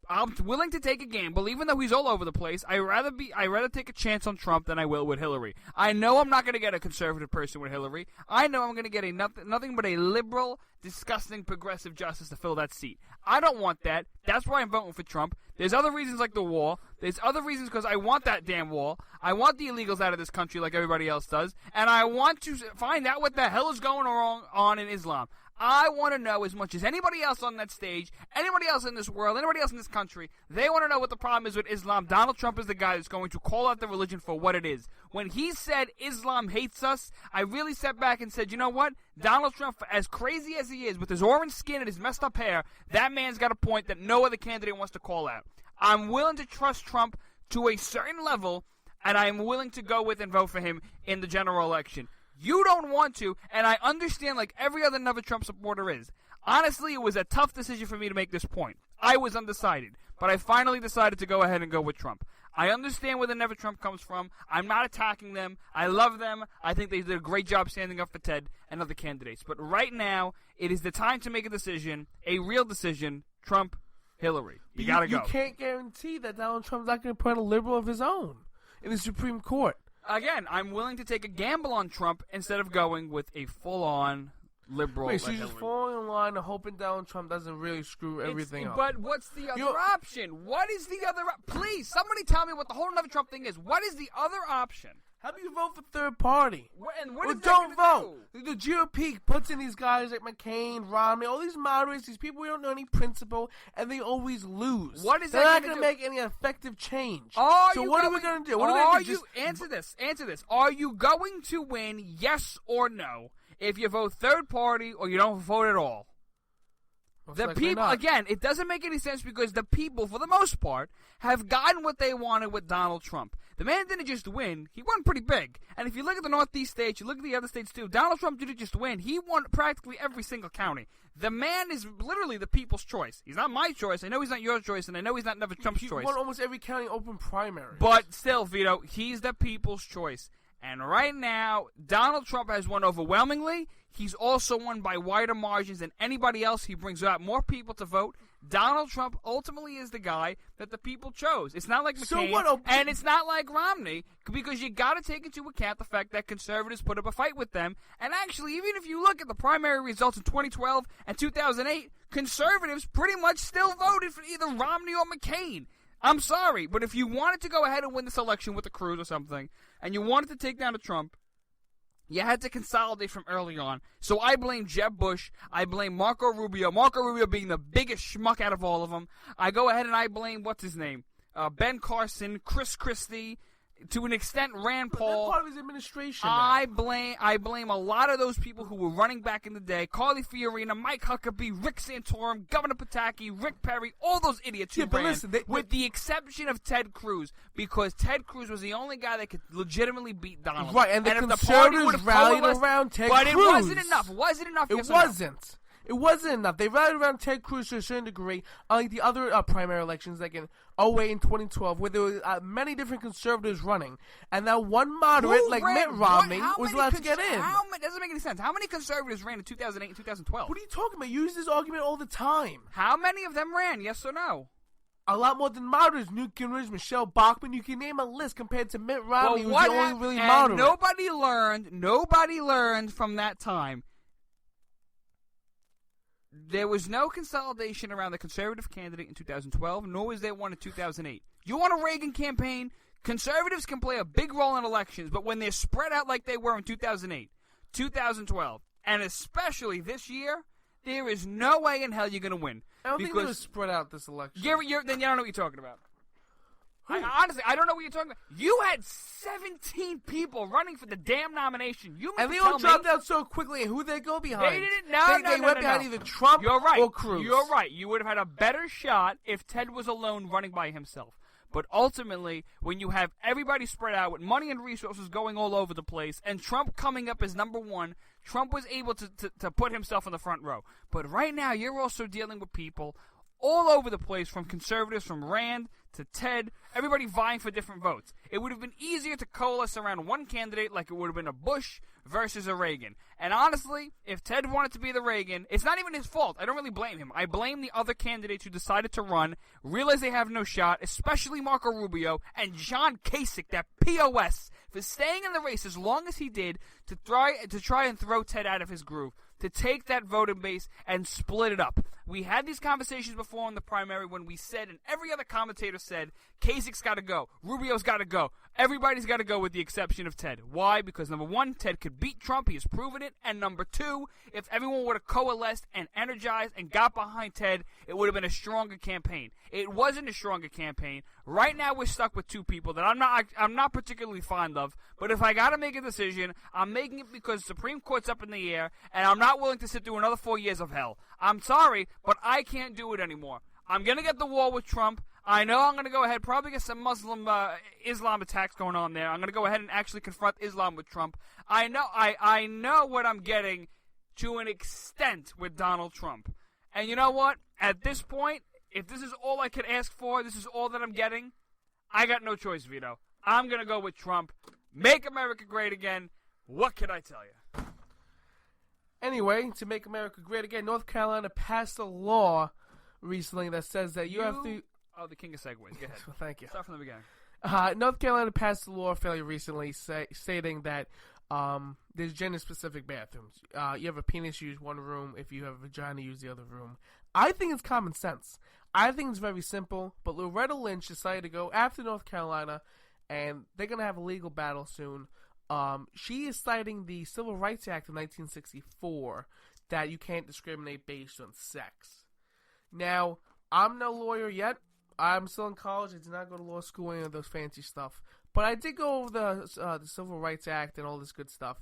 Speaker 12: I'm willing to take a gamble, even though he's all over the place. I'd rather take a chance on Trump than I will with Hillary. I know I'm not going to get a conservative person with Hillary. I know I'm going to get nothing but a liberal, disgusting, progressive justice to fill that seat. I don't want that. That's why I'm voting for Trump. There's other reasons like the wall. There's other reasons because I want that damn wall. I want the illegals out of this country like everybody else does. And I want to find out what the hell is going on in Islam. I want to know as much as anybody else on that stage, anybody else in this world, anybody else in this country. They want to know what the problem is with Islam. Donald Trump is the guy that's going to call out the religion for what it is. When he said Islam hates us, I really sat back and said, you know what? Donald Trump, as crazy as he is, with his orange skin and his messed up hair, that man's got a point that no other candidate wants to call out. I'm willing to trust Trump to a certain level, and I'm willing to go with and vote for him in the general election. You don't want to, and I understand like every other Trump supporter is. Honestly, it was a tough decision for me to make this point. I was undecided, but I finally decided to go ahead and go with Trump. I understand where the Never Trump comes from. I'm not attacking them. I love them. I think they did a great job standing up for Ted and other candidates. But right now, it is the time to make a decision, a real decision, Trump, Hillary. You got to go.
Speaker 13: You can't guarantee that Donald Trump's not going to put a liberal of his own in the Supreme Court.
Speaker 12: Again, I'm willing to take a gamble on Trump instead of going with a full-on liberal.
Speaker 13: Wait, so you're just falling in line and hoping Donald Trump doesn't really screw everything up.
Speaker 12: But what's the other option? What is the other Please, somebody tell me what the whole Never Trump thing is. What is the other option?
Speaker 13: How do you vote for third party?
Speaker 12: And what
Speaker 13: or
Speaker 12: is
Speaker 13: don't vote.
Speaker 12: Do?
Speaker 13: The GOP puts in these guys like McCain, Romney, all these moderates, these people who don't know any principle, and they always lose.
Speaker 12: What is
Speaker 13: They're
Speaker 12: that
Speaker 13: not
Speaker 12: going to
Speaker 13: make any effective change.
Speaker 12: What
Speaker 13: are we going to do?
Speaker 12: Answer this. Are you going to win, yes or no, if you vote third party or you don't vote at all? The people, again, it doesn't make any sense because the people, for the most part, have gotten what they wanted with Donald Trump. The man didn't just win. He won pretty big. And if you look at the Northeast states, you look at the other states too, Donald Trump didn't just win. He won practically every single county. The man is literally the people's choice. He's not my choice. I know he's not your choice, and I know he's not Never Trump's choice.
Speaker 13: He won almost every county open primary.
Speaker 12: But still, Vito, he's the people's choice. And right now, Donald Trump has won overwhelmingly. He's also won by wider margins than anybody else. He brings out more people to vote. Donald Trump ultimately is the guy that the people chose. It's not like McCain, and it's not like Romney, because you got to take into account the fact that conservatives put up a fight with them. And actually, even if you look at the primary results in 2012 and 2008, conservatives pretty much still voted for either Romney or McCain. I'm sorry, but if you wanted to go ahead and win this election with the Cruz or something, and you wanted to take down a Trump, you had to consolidate from early on. So I blame Jeb Bush. I blame Marco Rubio. Marco Rubio being the biggest schmuck out of all of them. I go ahead and I blame, what's his name? Ben Carson, Chris Christie, to an extent, Rand Paul.
Speaker 13: That's part of his administration.
Speaker 12: I blame a lot of those people who were running back in the day: Carly Fiorina, Mike Huckabee, Rick Santorum, Governor Pataki, Rick Perry, all those idiots who ran. With the exception of Ted Cruz, because Ted Cruz was the only guy that could legitimately beat Donald.
Speaker 13: Right, and the
Speaker 12: if
Speaker 13: conservatives rallied around Ted Cruz.
Speaker 12: But it wasn't enough. Was it enough?
Speaker 13: It wasn't. It wasn't enough. They rallied around Ted Cruz to a certain degree, unlike the other primary elections, like in 2008 and 2012, where there were many different conservatives running, and that one moderate, like Mitt Romney, was allowed to get in.
Speaker 12: Doesn't make any sense. How many conservatives ran in 2008 and 2012?
Speaker 13: What are you talking about? You use this argument all the time.
Speaker 12: How many of them ran? Yes or no?
Speaker 13: A lot more than moderates. Newt Gingrich, Michelle Bachmann. You can name a list compared to Mitt Romney, who's the only really moderate.
Speaker 12: Nobody learned from that time. There was no consolidation around the conservative candidate in 2012, nor was there one in 2008. You want a Reagan campaign? Conservatives can play a big role in elections, but when they're spread out like they were in 2008, 2012, and especially this year, there is no way in hell you're going to win.
Speaker 13: I don't think they were spread out this election.
Speaker 12: Then you don't know what you're talking about. Honestly, I don't know what you're talking about. You had 17 people running for the damn nomination.
Speaker 13: And they all dropped out so quickly. And who they go behind?
Speaker 12: They didn't.
Speaker 13: They went behind either Trump or Cruz.
Speaker 12: You're right. You would have had a better shot if Ted was alone running by himself. But ultimately, when you have everybody spread out with money and resources going all over the place, and Trump coming up as number one, Trump was able to put himself in the front row. But right now, you're also dealing with people all over the place, from conservatives, from Rand to Ted, everybody vying for different votes. It would have been easier to coalesce around one candidate like it would have been a Bush versus a Reagan. And honestly, if Ted wanted to be the Reagan, it's not even his fault. I don't really blame him. I blame the other candidates who decided to run, realize they have no shot, especially Marco Rubio and John Kasich, that POS, for staying in the race as long as he did to try and throw Ted out of his groove, to take that voting base and split it up. We had these conversations before in the primary when we said, and every other commentator said, Kasich's got to go, Rubio's got to go, everybody's got to go with the exception of Ted. Why? Because number one, Ted could beat Trump, he has proven it, and number two, if everyone would have coalesced and energized and got behind Ted, it would have been a stronger campaign. It wasn't a stronger campaign. Right now we're stuck with two people that I'm not particularly fond of, but if I got to make a decision, I'm making it because the Supreme Court's up in the air, and I'm not willing to sit through another 4 years of hell. I'm sorry, but I can't do it anymore. I'm going to get the war with Trump. I know I'm going to go ahead, probably get some Muslim Islam attacks going on there. I'm going to go ahead and actually confront Islam with Trump. I know what I'm getting to an extent with Donald Trump. And you know what? At this point, if this is all I could ask for, this is all that I'm getting, I got no choice, Vito. I'm going to go with Trump. Make America great again. What can I tell you?
Speaker 13: Anyway, to make America great again, North Carolina passed a law recently that says that you have to...
Speaker 12: Oh, the king of segues. Go ahead.
Speaker 13: Thank you.
Speaker 12: Start from the beginning.
Speaker 13: North Carolina passed a law fairly recently stating that there's gender-specific bathrooms. You have a penis, use one room. If you have a vagina, use the other room. I think it's common sense. I think it's very simple, but Loretta Lynch decided to go after North Carolina, and they're going to have a legal battle soon. She is citing the Civil Rights Act of 1964 that you can't discriminate based on sex. Now, I'm no lawyer yet. I'm still in college. I did not go to law school, any of those fancy stuff. But I did go over the Civil Rights Act and all this good stuff.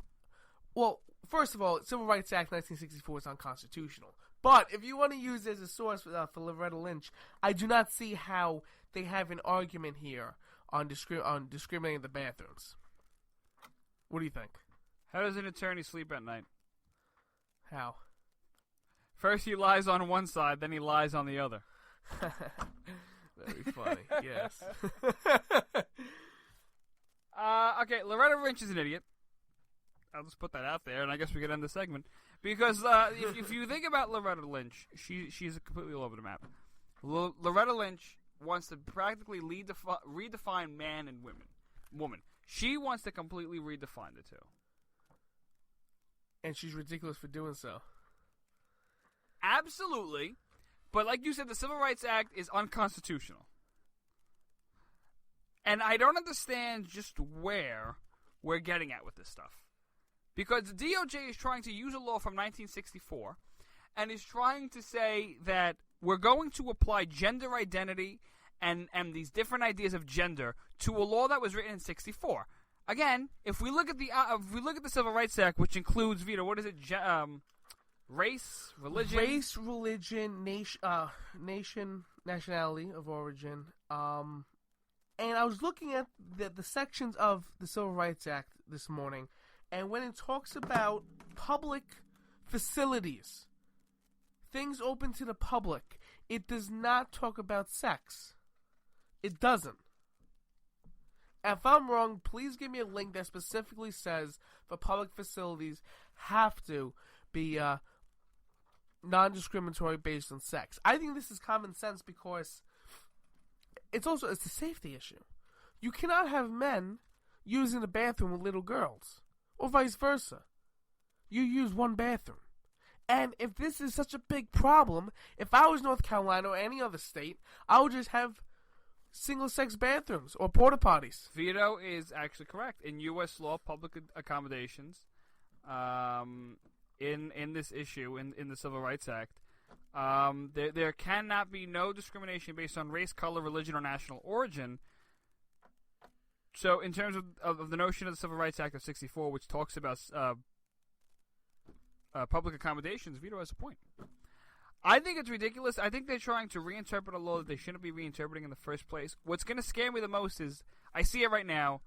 Speaker 13: Well, first of all, Civil Rights Act 1964 is unconstitutional. But if you want to use it as a source for Loretta Lynch, I do not see how they have an argument here on discriminating the bathrooms. What do you think?
Speaker 12: How does an attorney sleep at night?
Speaker 13: How?
Speaker 12: First he lies on one side, then he lies on the other.
Speaker 13: Very funny, yes.
Speaker 12: Okay, Loretta Lynch is an idiot. I'll just put that out there, and I guess we could end the segment. Because if you think about Loretta Lynch, she's completely all over the map. Loretta Lynch wants to practically redefine man and woman. She wants to completely redefine the two.
Speaker 13: And she's ridiculous for doing so.
Speaker 12: Absolutely. But like you said, the Civil Rights Act is unconstitutional. And I don't understand just where we're getting at with this stuff. Because the DOJ is trying to use a law from 1964 and is trying to say that we're going to apply gender identity and these different ideas of gender to a law that was written in '64. Again, if we look at the Civil Rights Act, which includes, Vito, what is it? Race, religion,
Speaker 13: nation, nationality of origin. And I was looking at the sections of the Civil Rights Act this morning, and when it talks about public facilities, things open to the public, it does not talk about sex. It doesn't. If I'm wrong, please give me a link that specifically says the public facilities have to be non-discriminatory based on sex. I think this is common sense because it's a safety issue. You cannot have men using the bathroom with little girls, or vice versa. You use one bathroom. And if this is such a big problem, if I was North Carolina or any other state, I would just have single-sex bathrooms or porta potties.
Speaker 12: Vito is actually correct. In U.S. law, public accommodations, in this issue, in the Civil Rights Act, there cannot be no discrimination based on race, color, religion, or national origin. So in terms of the notion of the Civil Rights Act of '64, which talks about public accommodations, Vito has a point. I think it's ridiculous. I think they're trying to reinterpret a law that they shouldn't be reinterpreting in the first place. What's going to scare me the most is, I see it right now,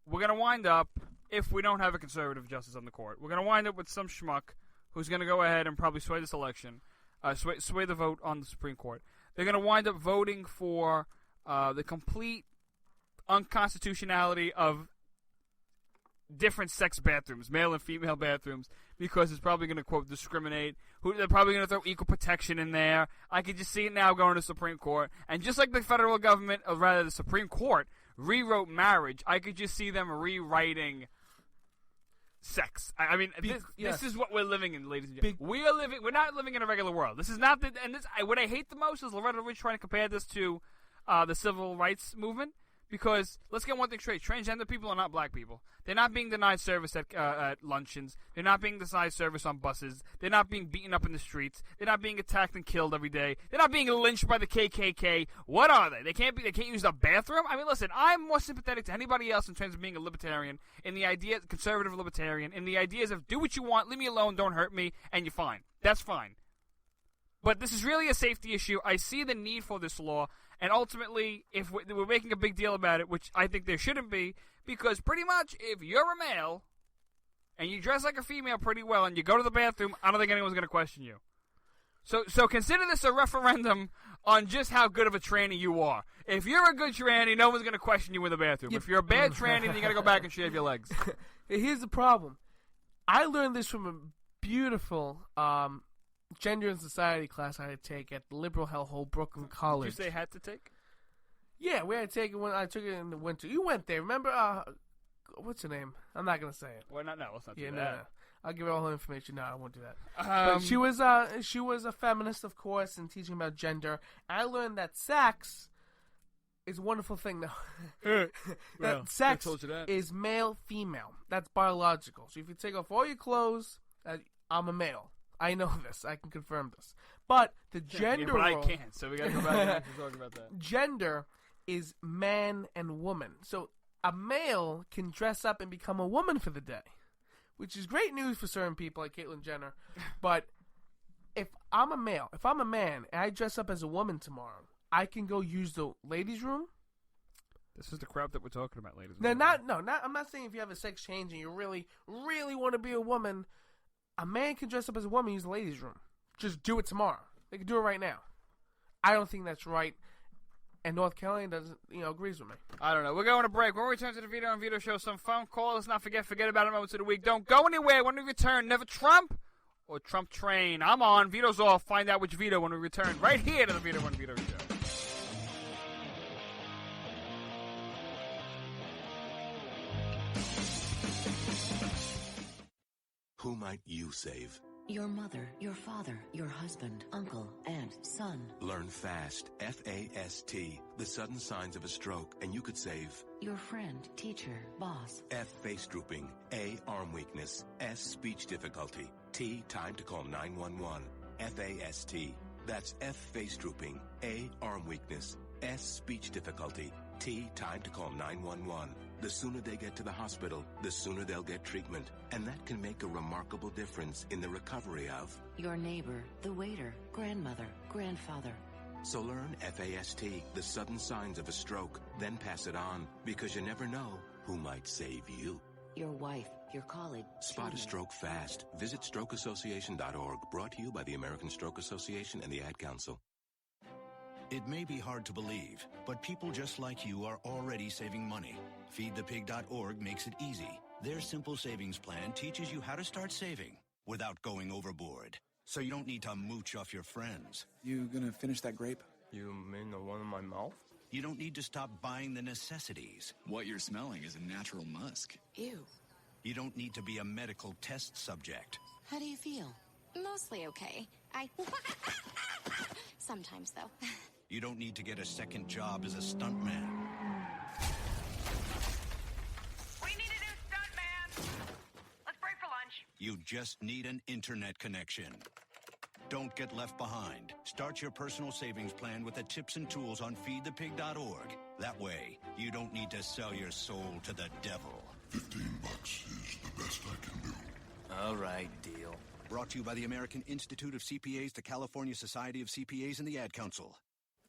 Speaker 12: we're going to wind up, if we don't have a conservative justice on the court, we're going to wind up with some schmuck who's going to go ahead and probably sway this election, sway the vote on the Supreme Court. They're going to wind up voting for the complete unconstitutionality of different sex bathrooms, male and female bathrooms, because it's probably going to, quote, discriminate. They're probably going to throw equal protection in there. I can just see it now going to the Supreme Court. And just like the federal government, or rather the Supreme Court, rewrote marriage, I could just see them rewriting sex. I mean, this is what we're living in, ladies and gentlemen. We're not living in a regular world. This is not what I hate the most is Loretta Lynch trying to compare this to the civil rights movement. Because, let's get one thing straight, transgender people are not black people. They're not being denied service at luncheons. They're not being denied service on buses. They're not being beaten up in the streets. They're not being attacked and killed every day. They're not being lynched by the KKK. What are they? They can't use the bathroom? I mean, listen, I'm more sympathetic to anybody else in terms of being a libertarian, in the idea, conservative libertarian, in the ideas of do what you want, leave me alone, don't hurt me, and you're fine. That's fine. But this is really a safety issue. I see the need for this law. And ultimately, if we're making a big deal about it, which I think there shouldn't be, because pretty much if you're a male and you dress like a female pretty well and you go to the bathroom, I don't think anyone's going to question you. So consider this a referendum on just how good of a tranny you are. If you're a good tranny, no one's going to question you in the bathroom. If you're a bad tranny, then you got to go back and shave your legs.
Speaker 13: Here's the problem. I learned this from a beautiful Gender and Society class I had to take at the liberal hellhole Brooklyn College.
Speaker 12: Did you say had to take?
Speaker 13: Yeah, we had to take it when I took it in the winter. You went there, remember? What's her name? I'm not gonna say it.
Speaker 12: Well, no, let's not do that.
Speaker 13: No. I'll give her all the information. No, I won't do that. But she was a feminist, of course, and teaching about gender. I learned that sex is a wonderful thing, though. Sex is male, female. That's biological. So if you take off all your clothes, I'm a male. I know this. I can confirm this. But the gender
Speaker 12: but
Speaker 13: role...
Speaker 12: I can't, so we got to go back and talk about that.
Speaker 13: Gender is man and woman. So a male can dress up and become a woman for the day, which is great news for certain people like Caitlyn Jenner. But if I'm a male, if I'm a man, and I dress up as a woman tomorrow, I can go use the ladies' room.
Speaker 12: This is the crap that we're talking about, ladies and
Speaker 13: gentlemen. I'm not saying if you have a sex change and you really, really want to be a woman... A man can dress up as a woman and use the ladies' room. Just do it tomorrow. They can do it right now. I don't think that's right. And North Carolina doesn't, agrees with me.
Speaker 12: I don't know. We're going to break. When we return to the Vito and Vito Show, some phone calls. Let's not forget about it moments of the week. Don't go anywhere when we return. Never Trump or Trump train. I'm on. Vito's off. Find out which Vito when we return. Right here to the Vito and Vito Show.
Speaker 14: Who might you save?
Speaker 15: Your mother, your father, your husband, uncle, aunt, son.
Speaker 14: Learn FAST, F-A-S-T, the sudden signs of a stroke, and you could save
Speaker 15: your friend, teacher, boss.
Speaker 14: F, face drooping. A, arm weakness. S, speech difficulty. T, time to call 911. F-A-S-T. That's F, face drooping. A, arm weakness. S, speech difficulty. T, time to call 911. The sooner they get to the hospital, the sooner they'll get treatment. And that can make a remarkable difference in the recovery of
Speaker 15: your neighbor, the waiter, grandmother, grandfather.
Speaker 14: So learn FAST, the sudden signs of a stroke, then pass it on, because you never know who might save you.
Speaker 15: Your wife, your colleague.
Speaker 14: Spot a stroke fast. Visit strokeassociation.org. Brought to you by the American Stroke Association and the Ad Council.
Speaker 16: It may be hard to believe, but people just like you are already saving money. FeedThePig.org makes it easy. Their simple savings plan teaches you how to start saving without going overboard. So you don't need to mooch off your friends.
Speaker 17: You gonna finish that grape?
Speaker 18: You mean the one in my mouth?
Speaker 16: You don't need to stop buying the necessities.
Speaker 17: What you're smelling is a natural musk.
Speaker 15: Ew.
Speaker 16: You don't need to be a medical test subject.
Speaker 15: How do you feel?
Speaker 19: Mostly okay. Sometimes, though.
Speaker 16: You don't need to get a second job as a stuntman.
Speaker 20: We need a new stunt man. Let's break for lunch.
Speaker 16: You just need an internet connection. Don't get left behind. Start your personal savings plan with the tips and tools on feedthepig.org. That way, you don't need to sell your soul to the devil.
Speaker 1: $15 is the best I can do.
Speaker 16: All right, deal. Brought to you by the American Institute of CPAs, the California Society of CPAs, and the Ad Council.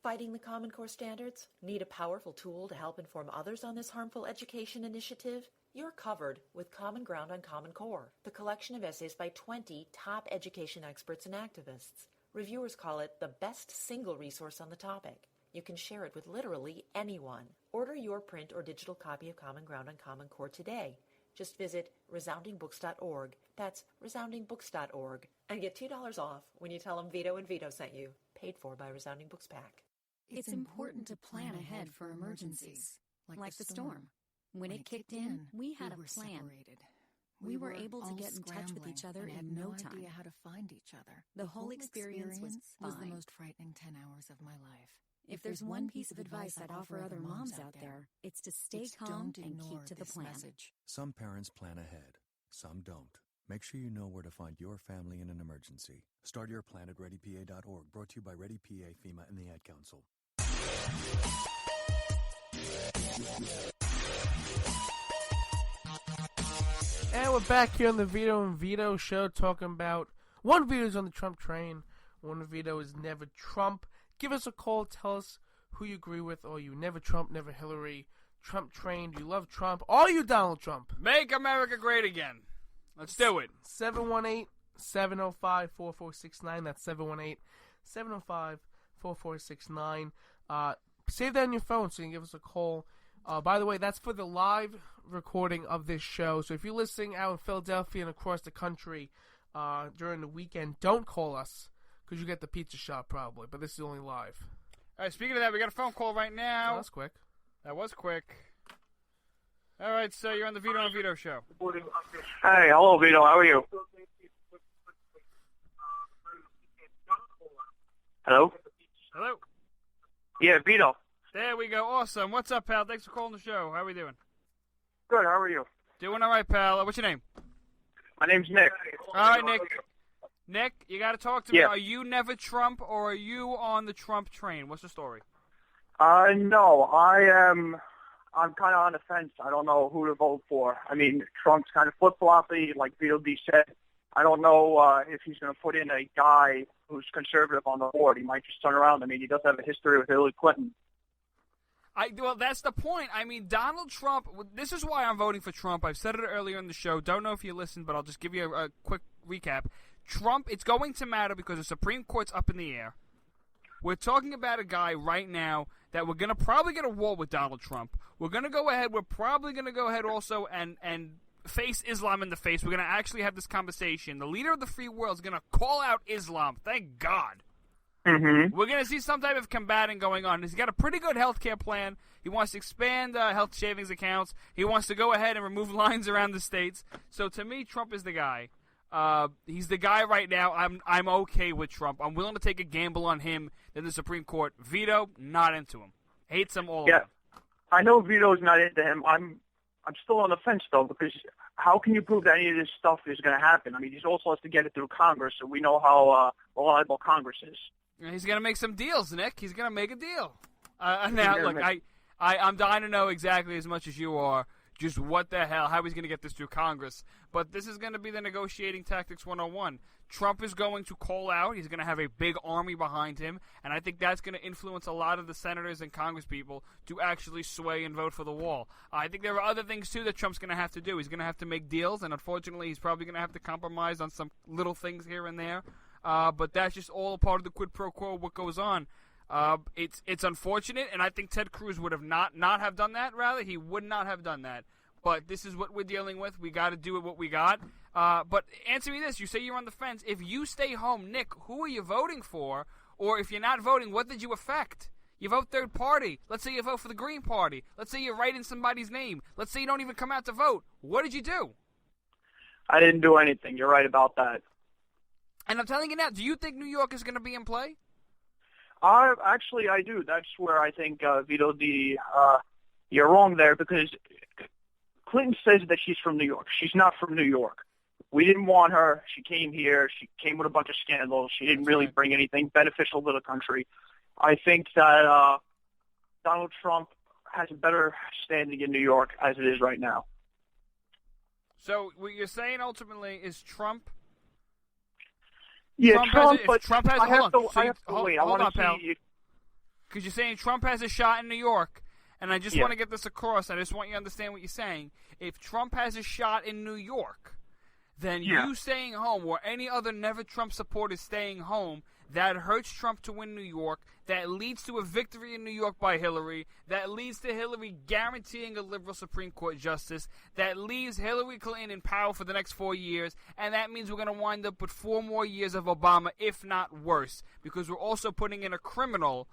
Speaker 21: Fighting the Common Core standards? Need a powerful tool to help inform others on this harmful education initiative? You're covered with Common Ground on Common Core, the collection of essays by 20 top education experts and activists. Reviewers call it the best single resource on the topic. You can share it with literally anyone. Order your print or digital copy of Common Ground on Common Core today. Just visit resoundingbooks.org. That's resoundingbooks.org. And get $2 off when you tell them Vito and Vito sent you. Paid for by Resounding Books Pack.
Speaker 22: It's important to plan ahead for emergencies, like the storm. When it kicked in, we had a plan. We were able to get in touch with each other in no time.
Speaker 23: Idea how to find each other.
Speaker 22: The whole experience was
Speaker 23: the
Speaker 22: fine.
Speaker 23: most frightening 10 hours of my life.
Speaker 22: If there's one piece of advice I'd offer other moms out there, it's to stay calm and keep to the plan.
Speaker 24: Some parents plan ahead, some don't. Make sure you know where to find your family in an emergency. Start your plan at ReadyPA.org. Brought to you by ReadyPA, FEMA, and the Ad Council.
Speaker 13: And we're back here on the Vito and Vito show talking about one Vito's on the Trump train, one Vito is never Trump. Give us a call, tell us who you agree with, or you never Trump, never Hillary, Trump train, do you love Trump, are you Donald Trump?
Speaker 12: Make America great again. Let's do it.
Speaker 13: 718-705-4469. That's 718-705-4469. Save that on your phone so you can give us a call. By the way, that's for the live recording of this show. So if you're listening out in Philadelphia and across the country during the weekend, don't call us because you get the pizza shop probably. But this is only live.
Speaker 12: All right, speaking of that, we got a phone call right now.
Speaker 13: Oh, that's quick.
Speaker 12: That was quick. All right, so you're on the Vito and Vito show.
Speaker 2: Hey, hello, Vito. How are you? Hello?
Speaker 12: Hello?
Speaker 2: Yeah, Vito.
Speaker 12: There we go. Awesome. What's up, pal? Thanks for calling the show. How are we doing?
Speaker 2: Good. How are you?
Speaker 12: Doing all right, pal. What's your name?
Speaker 2: My name's Nick.
Speaker 12: All right, Nick. Nick, you got to talk to me.
Speaker 2: Yeah.
Speaker 12: Are you never Trump, or are you on the Trump train? What's the story?
Speaker 2: No. I'm kind of on the fence. I don't know who to vote for. I mean, Trump's kind of flip-floppy, like Vito D said. I don't know if he's going to put in a guy who's conservative on the board. He might just turn around. I mean, he does have a history with Hillary Clinton.
Speaker 12: Well, that's the point. I mean, Donald Trump, this is why I'm voting for Trump. I've said it earlier in the show. Don't know if you listened, but I'll just give you a quick recap. Trump, it's going to matter because the Supreme Court's up in the air. We're talking about a guy right now that we're going to probably get a war with Donald Trump. We're going to go ahead. We're probably going to go ahead also and face Islam in the face. We're going to actually have this conversation. The leader of the free world is going to call out Islam. Thank God.
Speaker 2: Mm-hmm.
Speaker 12: We're going to see some type of combating going on. He's got a pretty good health care plan. He wants to expand health savings accounts. He wants to go ahead and remove lines around the states. So to me, Trump is the guy. He's the guy right now. I'm okay with Trump. I'm willing to take a gamble on him than the Supreme Court. Vito, not into him. Hates him all around.
Speaker 2: I know Vito's not into him. I'm still on the fence, though, because how can you prove that any of this stuff is going to happen? I mean, he also has to get it through Congress, so we know how reliable Congress is.
Speaker 12: He's gonna make some deals, Nick. He's gonna make a deal. Now, look, I'm dying to know exactly as much as you are, just what the hell, how he's gonna get this through Congress. But this is gonna be the negotiating tactics 101. Trump is going to call out. He's going to have a big army behind him, and I think that's going to influence a lot of the senators and congresspeople to actually sway and vote for the wall. I think there are other things, too, that Trump's going to have to do. He's going to have to make deals, and unfortunately, he's probably going to have to compromise on some little things here and there. But that's just all a part of the quid pro quo of what goes on. It's unfortunate, and I think Ted Cruz would have not have done that, rather. He would not have done that. But this is what we're dealing with. We got to do what we got. But answer me this. You say you're on the fence. If you stay home, Nick, who are you voting for? Or if you're not voting, what did you affect? You vote third party. Let's say you vote for the Green Party. Let's say you write in somebody's name. Let's say you don't even come out to vote. What did you do?
Speaker 2: I didn't do anything. You're right about that.
Speaker 12: And I'm telling you now, do you think New York is going to be in play?
Speaker 2: Actually, I do. That's where I think, Vito, you're wrong there, because Clinton says that she's from New York. She's not from New York. We didn't want her. She came here. She came with a bunch of scandals. She didn't really bring anything beneficial to the country. I think that Donald Trump has a better standing in New York as it is right now.
Speaker 12: So what you're saying ultimately is Trump?
Speaker 2: Yeah, Trump
Speaker 12: has
Speaker 2: hold on, pal.
Speaker 12: Because you're saying Trump has a shot in New York. And I just
Speaker 2: Yeah.
Speaker 12: want to get this across. I just want you to understand what you're saying. If Trump has a shot in New York, then you staying home or any other Never Trump supporter staying home, that hurts Trump to win New York. That leads to a victory in New York by Hillary. That leads to Hillary guaranteeing a liberal Supreme Court justice. That leaves Hillary Clinton in power for the next 4 years. And that means we're going to wind up with 4 more years of Obama, if not worse. Because we're also putting in a criminal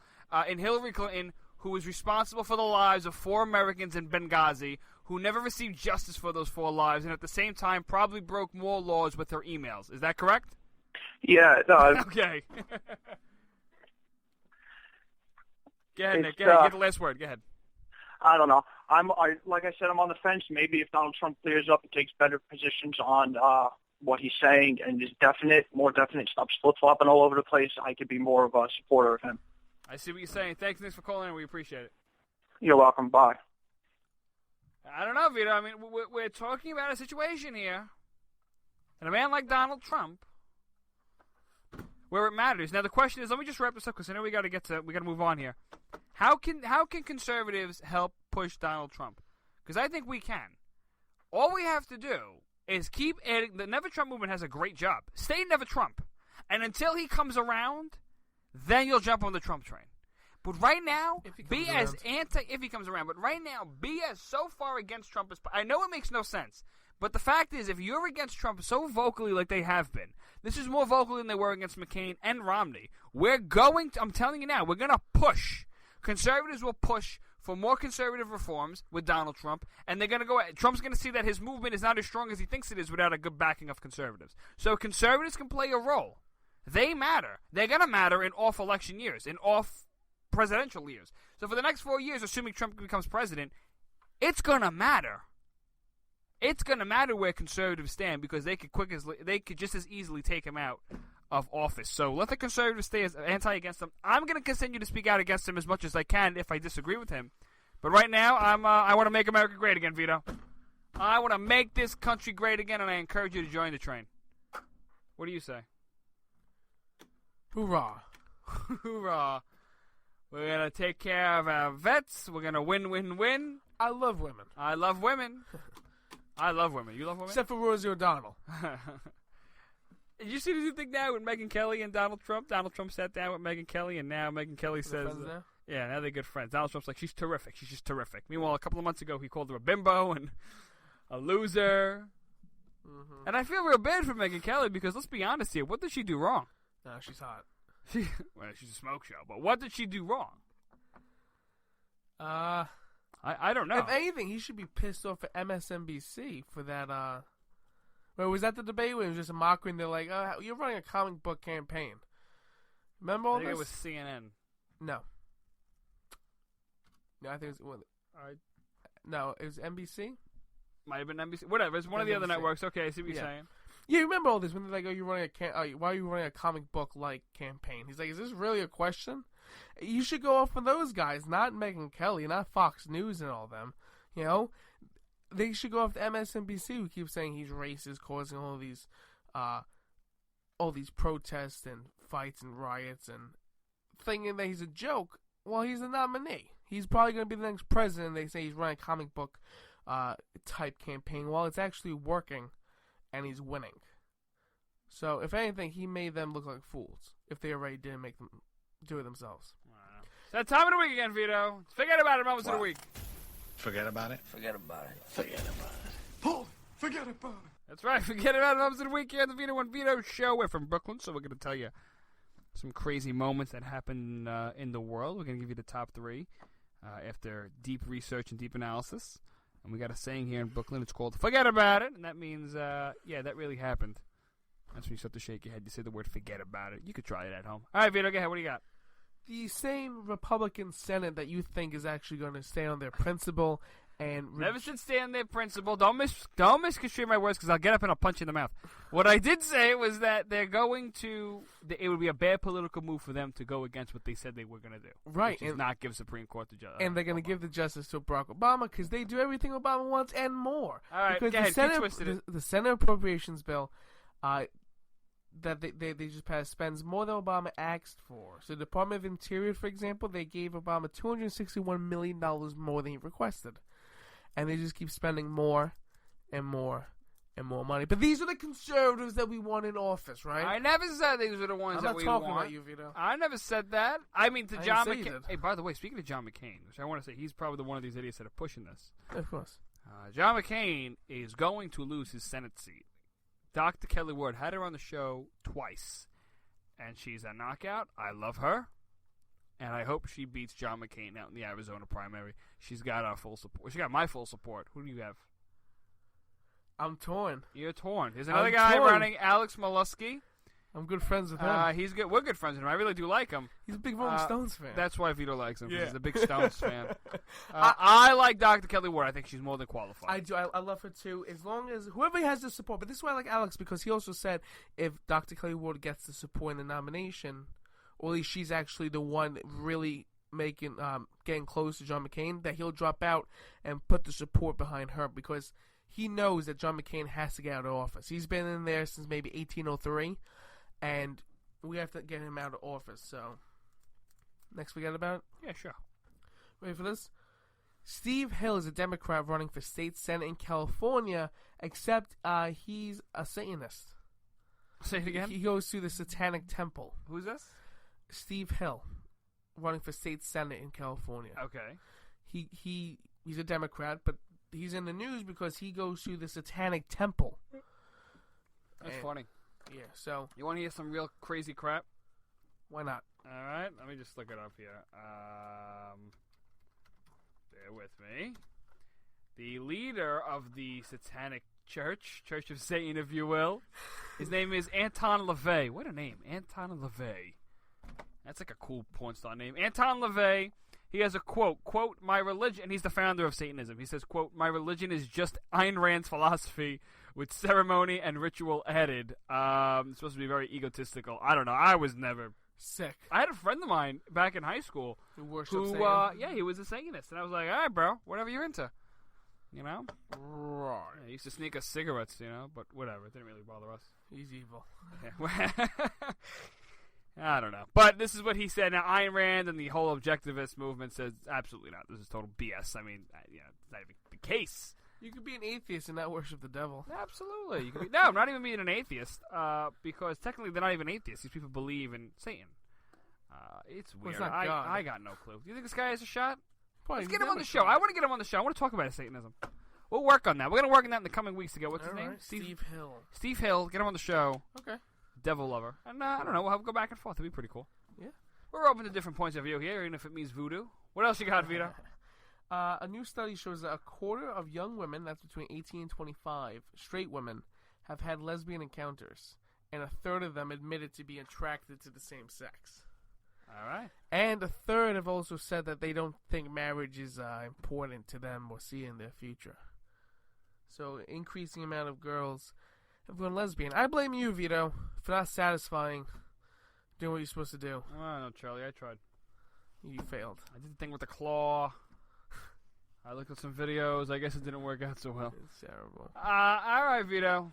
Speaker 12: in Hillary Clinton who is responsible for the lives of 4 Americans in Benghazi, who never received justice for those 4 lives, and at the same time probably broke more laws with her emails. Is that correct?
Speaker 2: Yeah, it does.
Speaker 12: Okay. Go ahead, Nick. Go ahead. Get the last word. Go ahead.
Speaker 2: I don't know. Like I said, I'm on the fence. Maybe if Donald Trump clears up and takes better positions on what he's saying and is more definite, stops flip-flopping all over the place, I could be more of a supporter of him.
Speaker 12: I see what you're saying. Thanks for calling in. We appreciate it.
Speaker 2: You're welcome. Bye.
Speaker 12: I don't know, Vito. I mean, we're talking about a situation here, and a man like Donald Trump, where it matters. Now the question is, let me just wrap this up because I know we got to move on here. How can conservatives help push Donald Trump? Because I think we can. All we have to do is keep adding. The Never Trump movement has a great job. Stay Never Trump, and until he comes around, then you'll jump on the Trump train. But right now, be as if he comes around. But right now, be as so far against Trump as. I know it makes no sense, but the fact is, if you're against Trump so vocally like they have been, this is more vocal than they were against McCain and Romney. I'm telling you now, we're going to push. Conservatives will push for more conservative reforms with Donald Trump, and they're going to go. Trump's going to see that his movement is not as strong as he thinks it is without a good backing of conservatives. So conservatives can play a role. They matter. They're going to matter in off-election years, in off-presidential years. So for the next 4 years, assuming Trump becomes president, it's going to matter. It's going to matter where conservatives stand because they could just as easily take him out of office. So let the conservatives stay as anti-against him. I'm going to continue to speak out against him as much as I can if I disagree with him. But right now, I want to make America great again, Vito. I want to make this country great again, and I encourage you to join the train. What do you say?
Speaker 13: Hoorah.
Speaker 12: Hoorah. We're going to take care of our vets. We're going to win.
Speaker 13: I love women.
Speaker 12: I love women. I love women. You love women?
Speaker 13: Except for Rosie O'Donnell.
Speaker 12: Did you see the new thing now with Megyn Kelly and Donald Trump? Donald Trump sat down with Megyn Kelly, and now Megyn Kelly says... yeah, now they're good friends. Donald Trump's like, she's terrific. She's just terrific. Meanwhile, a couple of months ago, he called her a bimbo and a loser. Mm-hmm. And I feel real bad for Megyn Kelly because, let's be honest here, what did she do wrong?
Speaker 13: No, she's hot.
Speaker 12: Well, she's a smoke show, but what did she do wrong? I don't know.
Speaker 13: If anything, he should be pissed off at MSNBC for that. Wait, was that the debate where it was just a mockery and they're like, you're running a comic book campaign. Remember all
Speaker 12: I think
Speaker 13: this?
Speaker 12: it was CNN.
Speaker 13: No, I think it was... No, it was NBC?
Speaker 12: Might have been NBC. Whatever, it's one of the other networks. Okay, I see what you're saying.
Speaker 13: Yeah, you remember all this when they're like, "Oh, you're running why are you running a comic book like campaign?" He's like, "Is this really a question? You should go off for those guys, not Megyn Kelly, not Fox News and all them. You know, they should go after MSNBC, who keeps saying he's racist, causing all these protests and fights and riots, and thinking that he's a joke. Well, he's a nominee. He's probably going to be the next president. They say he's running a comic book type campaign. Well, it's actually working, and he's winning. So, if anything, he made them look like fools if they already didn't make them do it themselves.
Speaker 12: It's that time of the week again, Vito. Forget about it, moments of the week.
Speaker 3: Forget about it?
Speaker 6: Forget about it.
Speaker 3: Forget about it. Paul, forget about it.
Speaker 12: That's right. Forget about it, moments of the week here on the Vito and Vito Show. We're from Brooklyn, so we're going to tell you some crazy moments that happen in the world. We're going to give you the top 3 after deep research and deep analysis. And we got a saying here in Brooklyn. It's called "Forget About It," and that means, yeah, that really happened. That's when you start to shake your head. You say the word "forget about it." You could try it at home. All right, Vito, go ahead. What do you got?
Speaker 13: The same Republican Senate that you think is actually going to stay on their principle and
Speaker 12: never should stay on their principle. Don't misconstrue my words, because I'll get up and I'll punch you in the mouth. What I did say was that they're going to. It would be a bad political move for them to go against what they said they were going to do.
Speaker 13: Right,
Speaker 12: which is not give Supreme Court the judge.
Speaker 13: And they're going to give the justice to Barack Obama because they do everything Obama wants and more.
Speaker 12: All right,
Speaker 13: because
Speaker 12: go ahead.
Speaker 13: the Senate Appropriations Bill that they just passed spends more than Obama asked for. So the Department of Interior, for example, they gave Obama $261 million more than he requested. And they just keep spending more and more and more money. But these are the conservatives that we want in office, right?
Speaker 12: I never said these were the ones that we want.
Speaker 13: I'm not talking about you, Vito.
Speaker 12: I never said that. I mean, to John
Speaker 13: didn't say you
Speaker 12: McCain.
Speaker 13: did.
Speaker 12: Hey, by the way, speaking of John McCain, which I want to say, he's probably one of these idiots that are pushing this.
Speaker 13: Of course.
Speaker 12: John McCain is going to lose his Senate seat. Dr. Kelly Ward had her on the show twice, and she's a knockout. I love her, and I hope she beats John McCain out in the Arizona primary. She's got our full support. She got my full support. Who do you have?
Speaker 13: I'm torn.
Speaker 12: You're torn. There's another guy running, Alex Molusky.
Speaker 13: I'm good friends with him.
Speaker 12: He's good. We're good friends with him. I really do like him.
Speaker 13: He's a big Rolling Stones fan.
Speaker 12: That's why Vito likes him. 'Cause
Speaker 13: Yeah.
Speaker 12: He's a big Stones fan. I like Dr. Kelly Ward. I think she's more than qualified.
Speaker 13: I do. I love her too. As long as whoever has the support. But this is why I like Alex, because he also said if Dr. Kelly Ward gets the support in the nomination, or at least she's actually the one really making getting close to John McCain, that he'll drop out and put the support behind her, because he knows that John McCain has to get out of office. He's been in there since maybe 1803, and we have to get him out of office. So, next forget about it?
Speaker 12: Yeah, sure.
Speaker 13: Ready for this? Steve Hill is a Democrat running for state senate in California, except he's a Satanist.
Speaker 12: Say it again?
Speaker 13: He goes to the Satanic Temple.
Speaker 12: Who's this?
Speaker 13: Steve Hill, running for state senate in California.
Speaker 12: Okay.
Speaker 13: He's a Democrat, but he's in the news because he goes to the Satanic Temple.
Speaker 12: That's funny.
Speaker 13: Yeah, so...
Speaker 12: You want to hear some real crazy crap?
Speaker 13: Why not?
Speaker 12: All right, let me just look it up here. Bear with me. The leader of the Satanic Church of Satan, if you will, his name is Anton LaVey. What a name, Anton LaVey. That's like a cool porn star name. Anton LaVey, he has a quote, my religion, and he's the founder of Satanism. He says, quote, my religion is just Ayn Rand's philosophy with ceremony and ritual added. It's supposed to be very egotistical. I don't know. I was never...
Speaker 13: Sick.
Speaker 12: I had a friend of mine back in high school
Speaker 13: who
Speaker 12: yeah, he was a Satanist, and I was like, all right, bro, whatever you're into, you know.
Speaker 13: Right.
Speaker 12: Yeah, he used to sneak us cigarettes, you know, but whatever, it didn't really bother us.
Speaker 13: He's evil.
Speaker 12: Yeah. I don't know, but this is what he said. Now, Ayn Rand and the whole objectivist movement says absolutely not. This is total BS. I mean, yeah, it's not even the case.
Speaker 13: You could be an atheist and not worship the devil.
Speaker 12: Absolutely. You could be, no, not even being an atheist, because technically they're not even atheists. These people believe in Satan. It's weird.
Speaker 13: Well, it's not
Speaker 12: I got no clue. Do you think this guy has a shot?
Speaker 13: Probably.
Speaker 12: Let's get him on the show. I want to get him on the show. I want to talk about Satanism. We'll work on that. We're going to work on that in the coming weeks to get, what's his name?
Speaker 13: Right. Steve Hill.
Speaker 12: Steve Hill. Get him on the show.
Speaker 13: Okay.
Speaker 12: Devil lover. And I don't know. We'll have go back and forth. It'll be pretty cool.
Speaker 13: Yeah.
Speaker 12: We're open to different points of view here, even if it means voodoo. What else you got, Vito?
Speaker 13: A new study shows that a quarter of young women, that's between 18 and 25, straight women, have had lesbian encounters, and a third of them admitted to be attracted to the same sex.
Speaker 12: All right.
Speaker 13: And a third have also said that they don't think marriage is important to them or see in their future. So, increasing amount of girls have gone lesbian. I blame you, Vito, for not satisfying doing what you're supposed to do.
Speaker 12: Oh, no, Charlie, I tried.
Speaker 13: You failed.
Speaker 12: I did the thing with the claw. I looked at some videos. I guess it didn't work out so well.
Speaker 13: It's terrible.
Speaker 12: All right, Vito.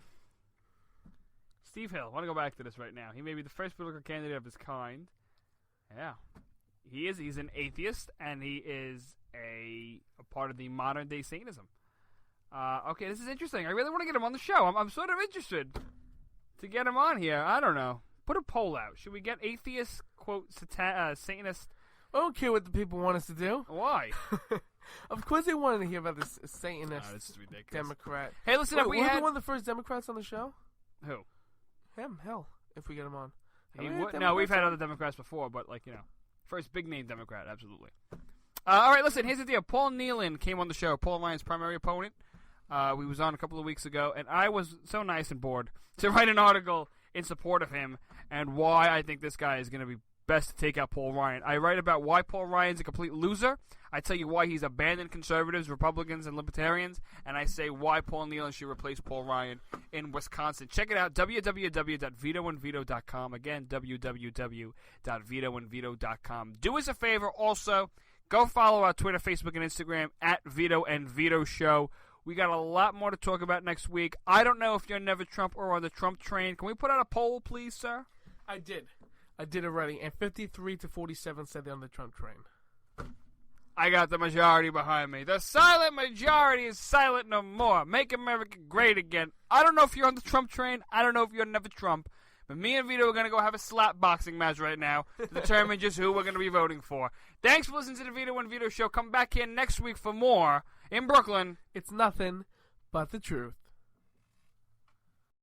Speaker 12: Steve Hill. I want to go back to this right now. He may be the first political candidate of his kind. Yeah. He is. He's an atheist, and he is a part of the modern-day Satanism. Okay, this is interesting. I really want to get him on the show. I'm sort of interested to get him on here. I don't know. Put a poll out. Should we get atheist, quote, Satanist?
Speaker 13: I don't care what the people want us to do.
Speaker 12: Why?
Speaker 13: Of course they wanted to hear about this Satanist
Speaker 12: this is ridiculous.
Speaker 13: Democrat.
Speaker 12: Hey, listen up.
Speaker 13: Were we one of the first Democrats on the show?
Speaker 12: Who?
Speaker 13: Him. Hell, if we get him on.
Speaker 12: No, we've had other Democrats before, but, first big-name Democrat, absolutely. All right, listen, here's the deal. Paul Nealon came on the show, Paul Ryan's primary opponent. We was on a couple of weeks ago, and I was so nice and bored to write an article in support of him and why I think this guy is going to be best to take out Paul Ryan. I write about why Paul Ryan's a complete loser. I tell you why he's abandoned conservatives, Republicans, and libertarians, and I say why Paul Nealon should replace Paul Ryan in Wisconsin. Check it out, www.vitoandvito.com. Again, www.vitoandvito.com. Do us a favor also, go follow our Twitter, Facebook, and Instagram at Vito and Vito Show. We got a lot more to talk about next week. I don't know if you're Never Trump or on the Trump train. Can we put out a poll, please, sir?
Speaker 13: I did already, and 53 to 47 said they're on the Trump train.
Speaker 12: I got the majority behind me. The silent majority is silent no more. Make America great again. I don't know if you're on the Trump train. I don't know if you're Never Trump. But me and Vito are going to go have a slap boxing match right now to determine just who we're going to be voting for. Thanks for listening to the Vito and Vito Show. Come back here next week for more in Brooklyn.
Speaker 13: It's nothing but the truth.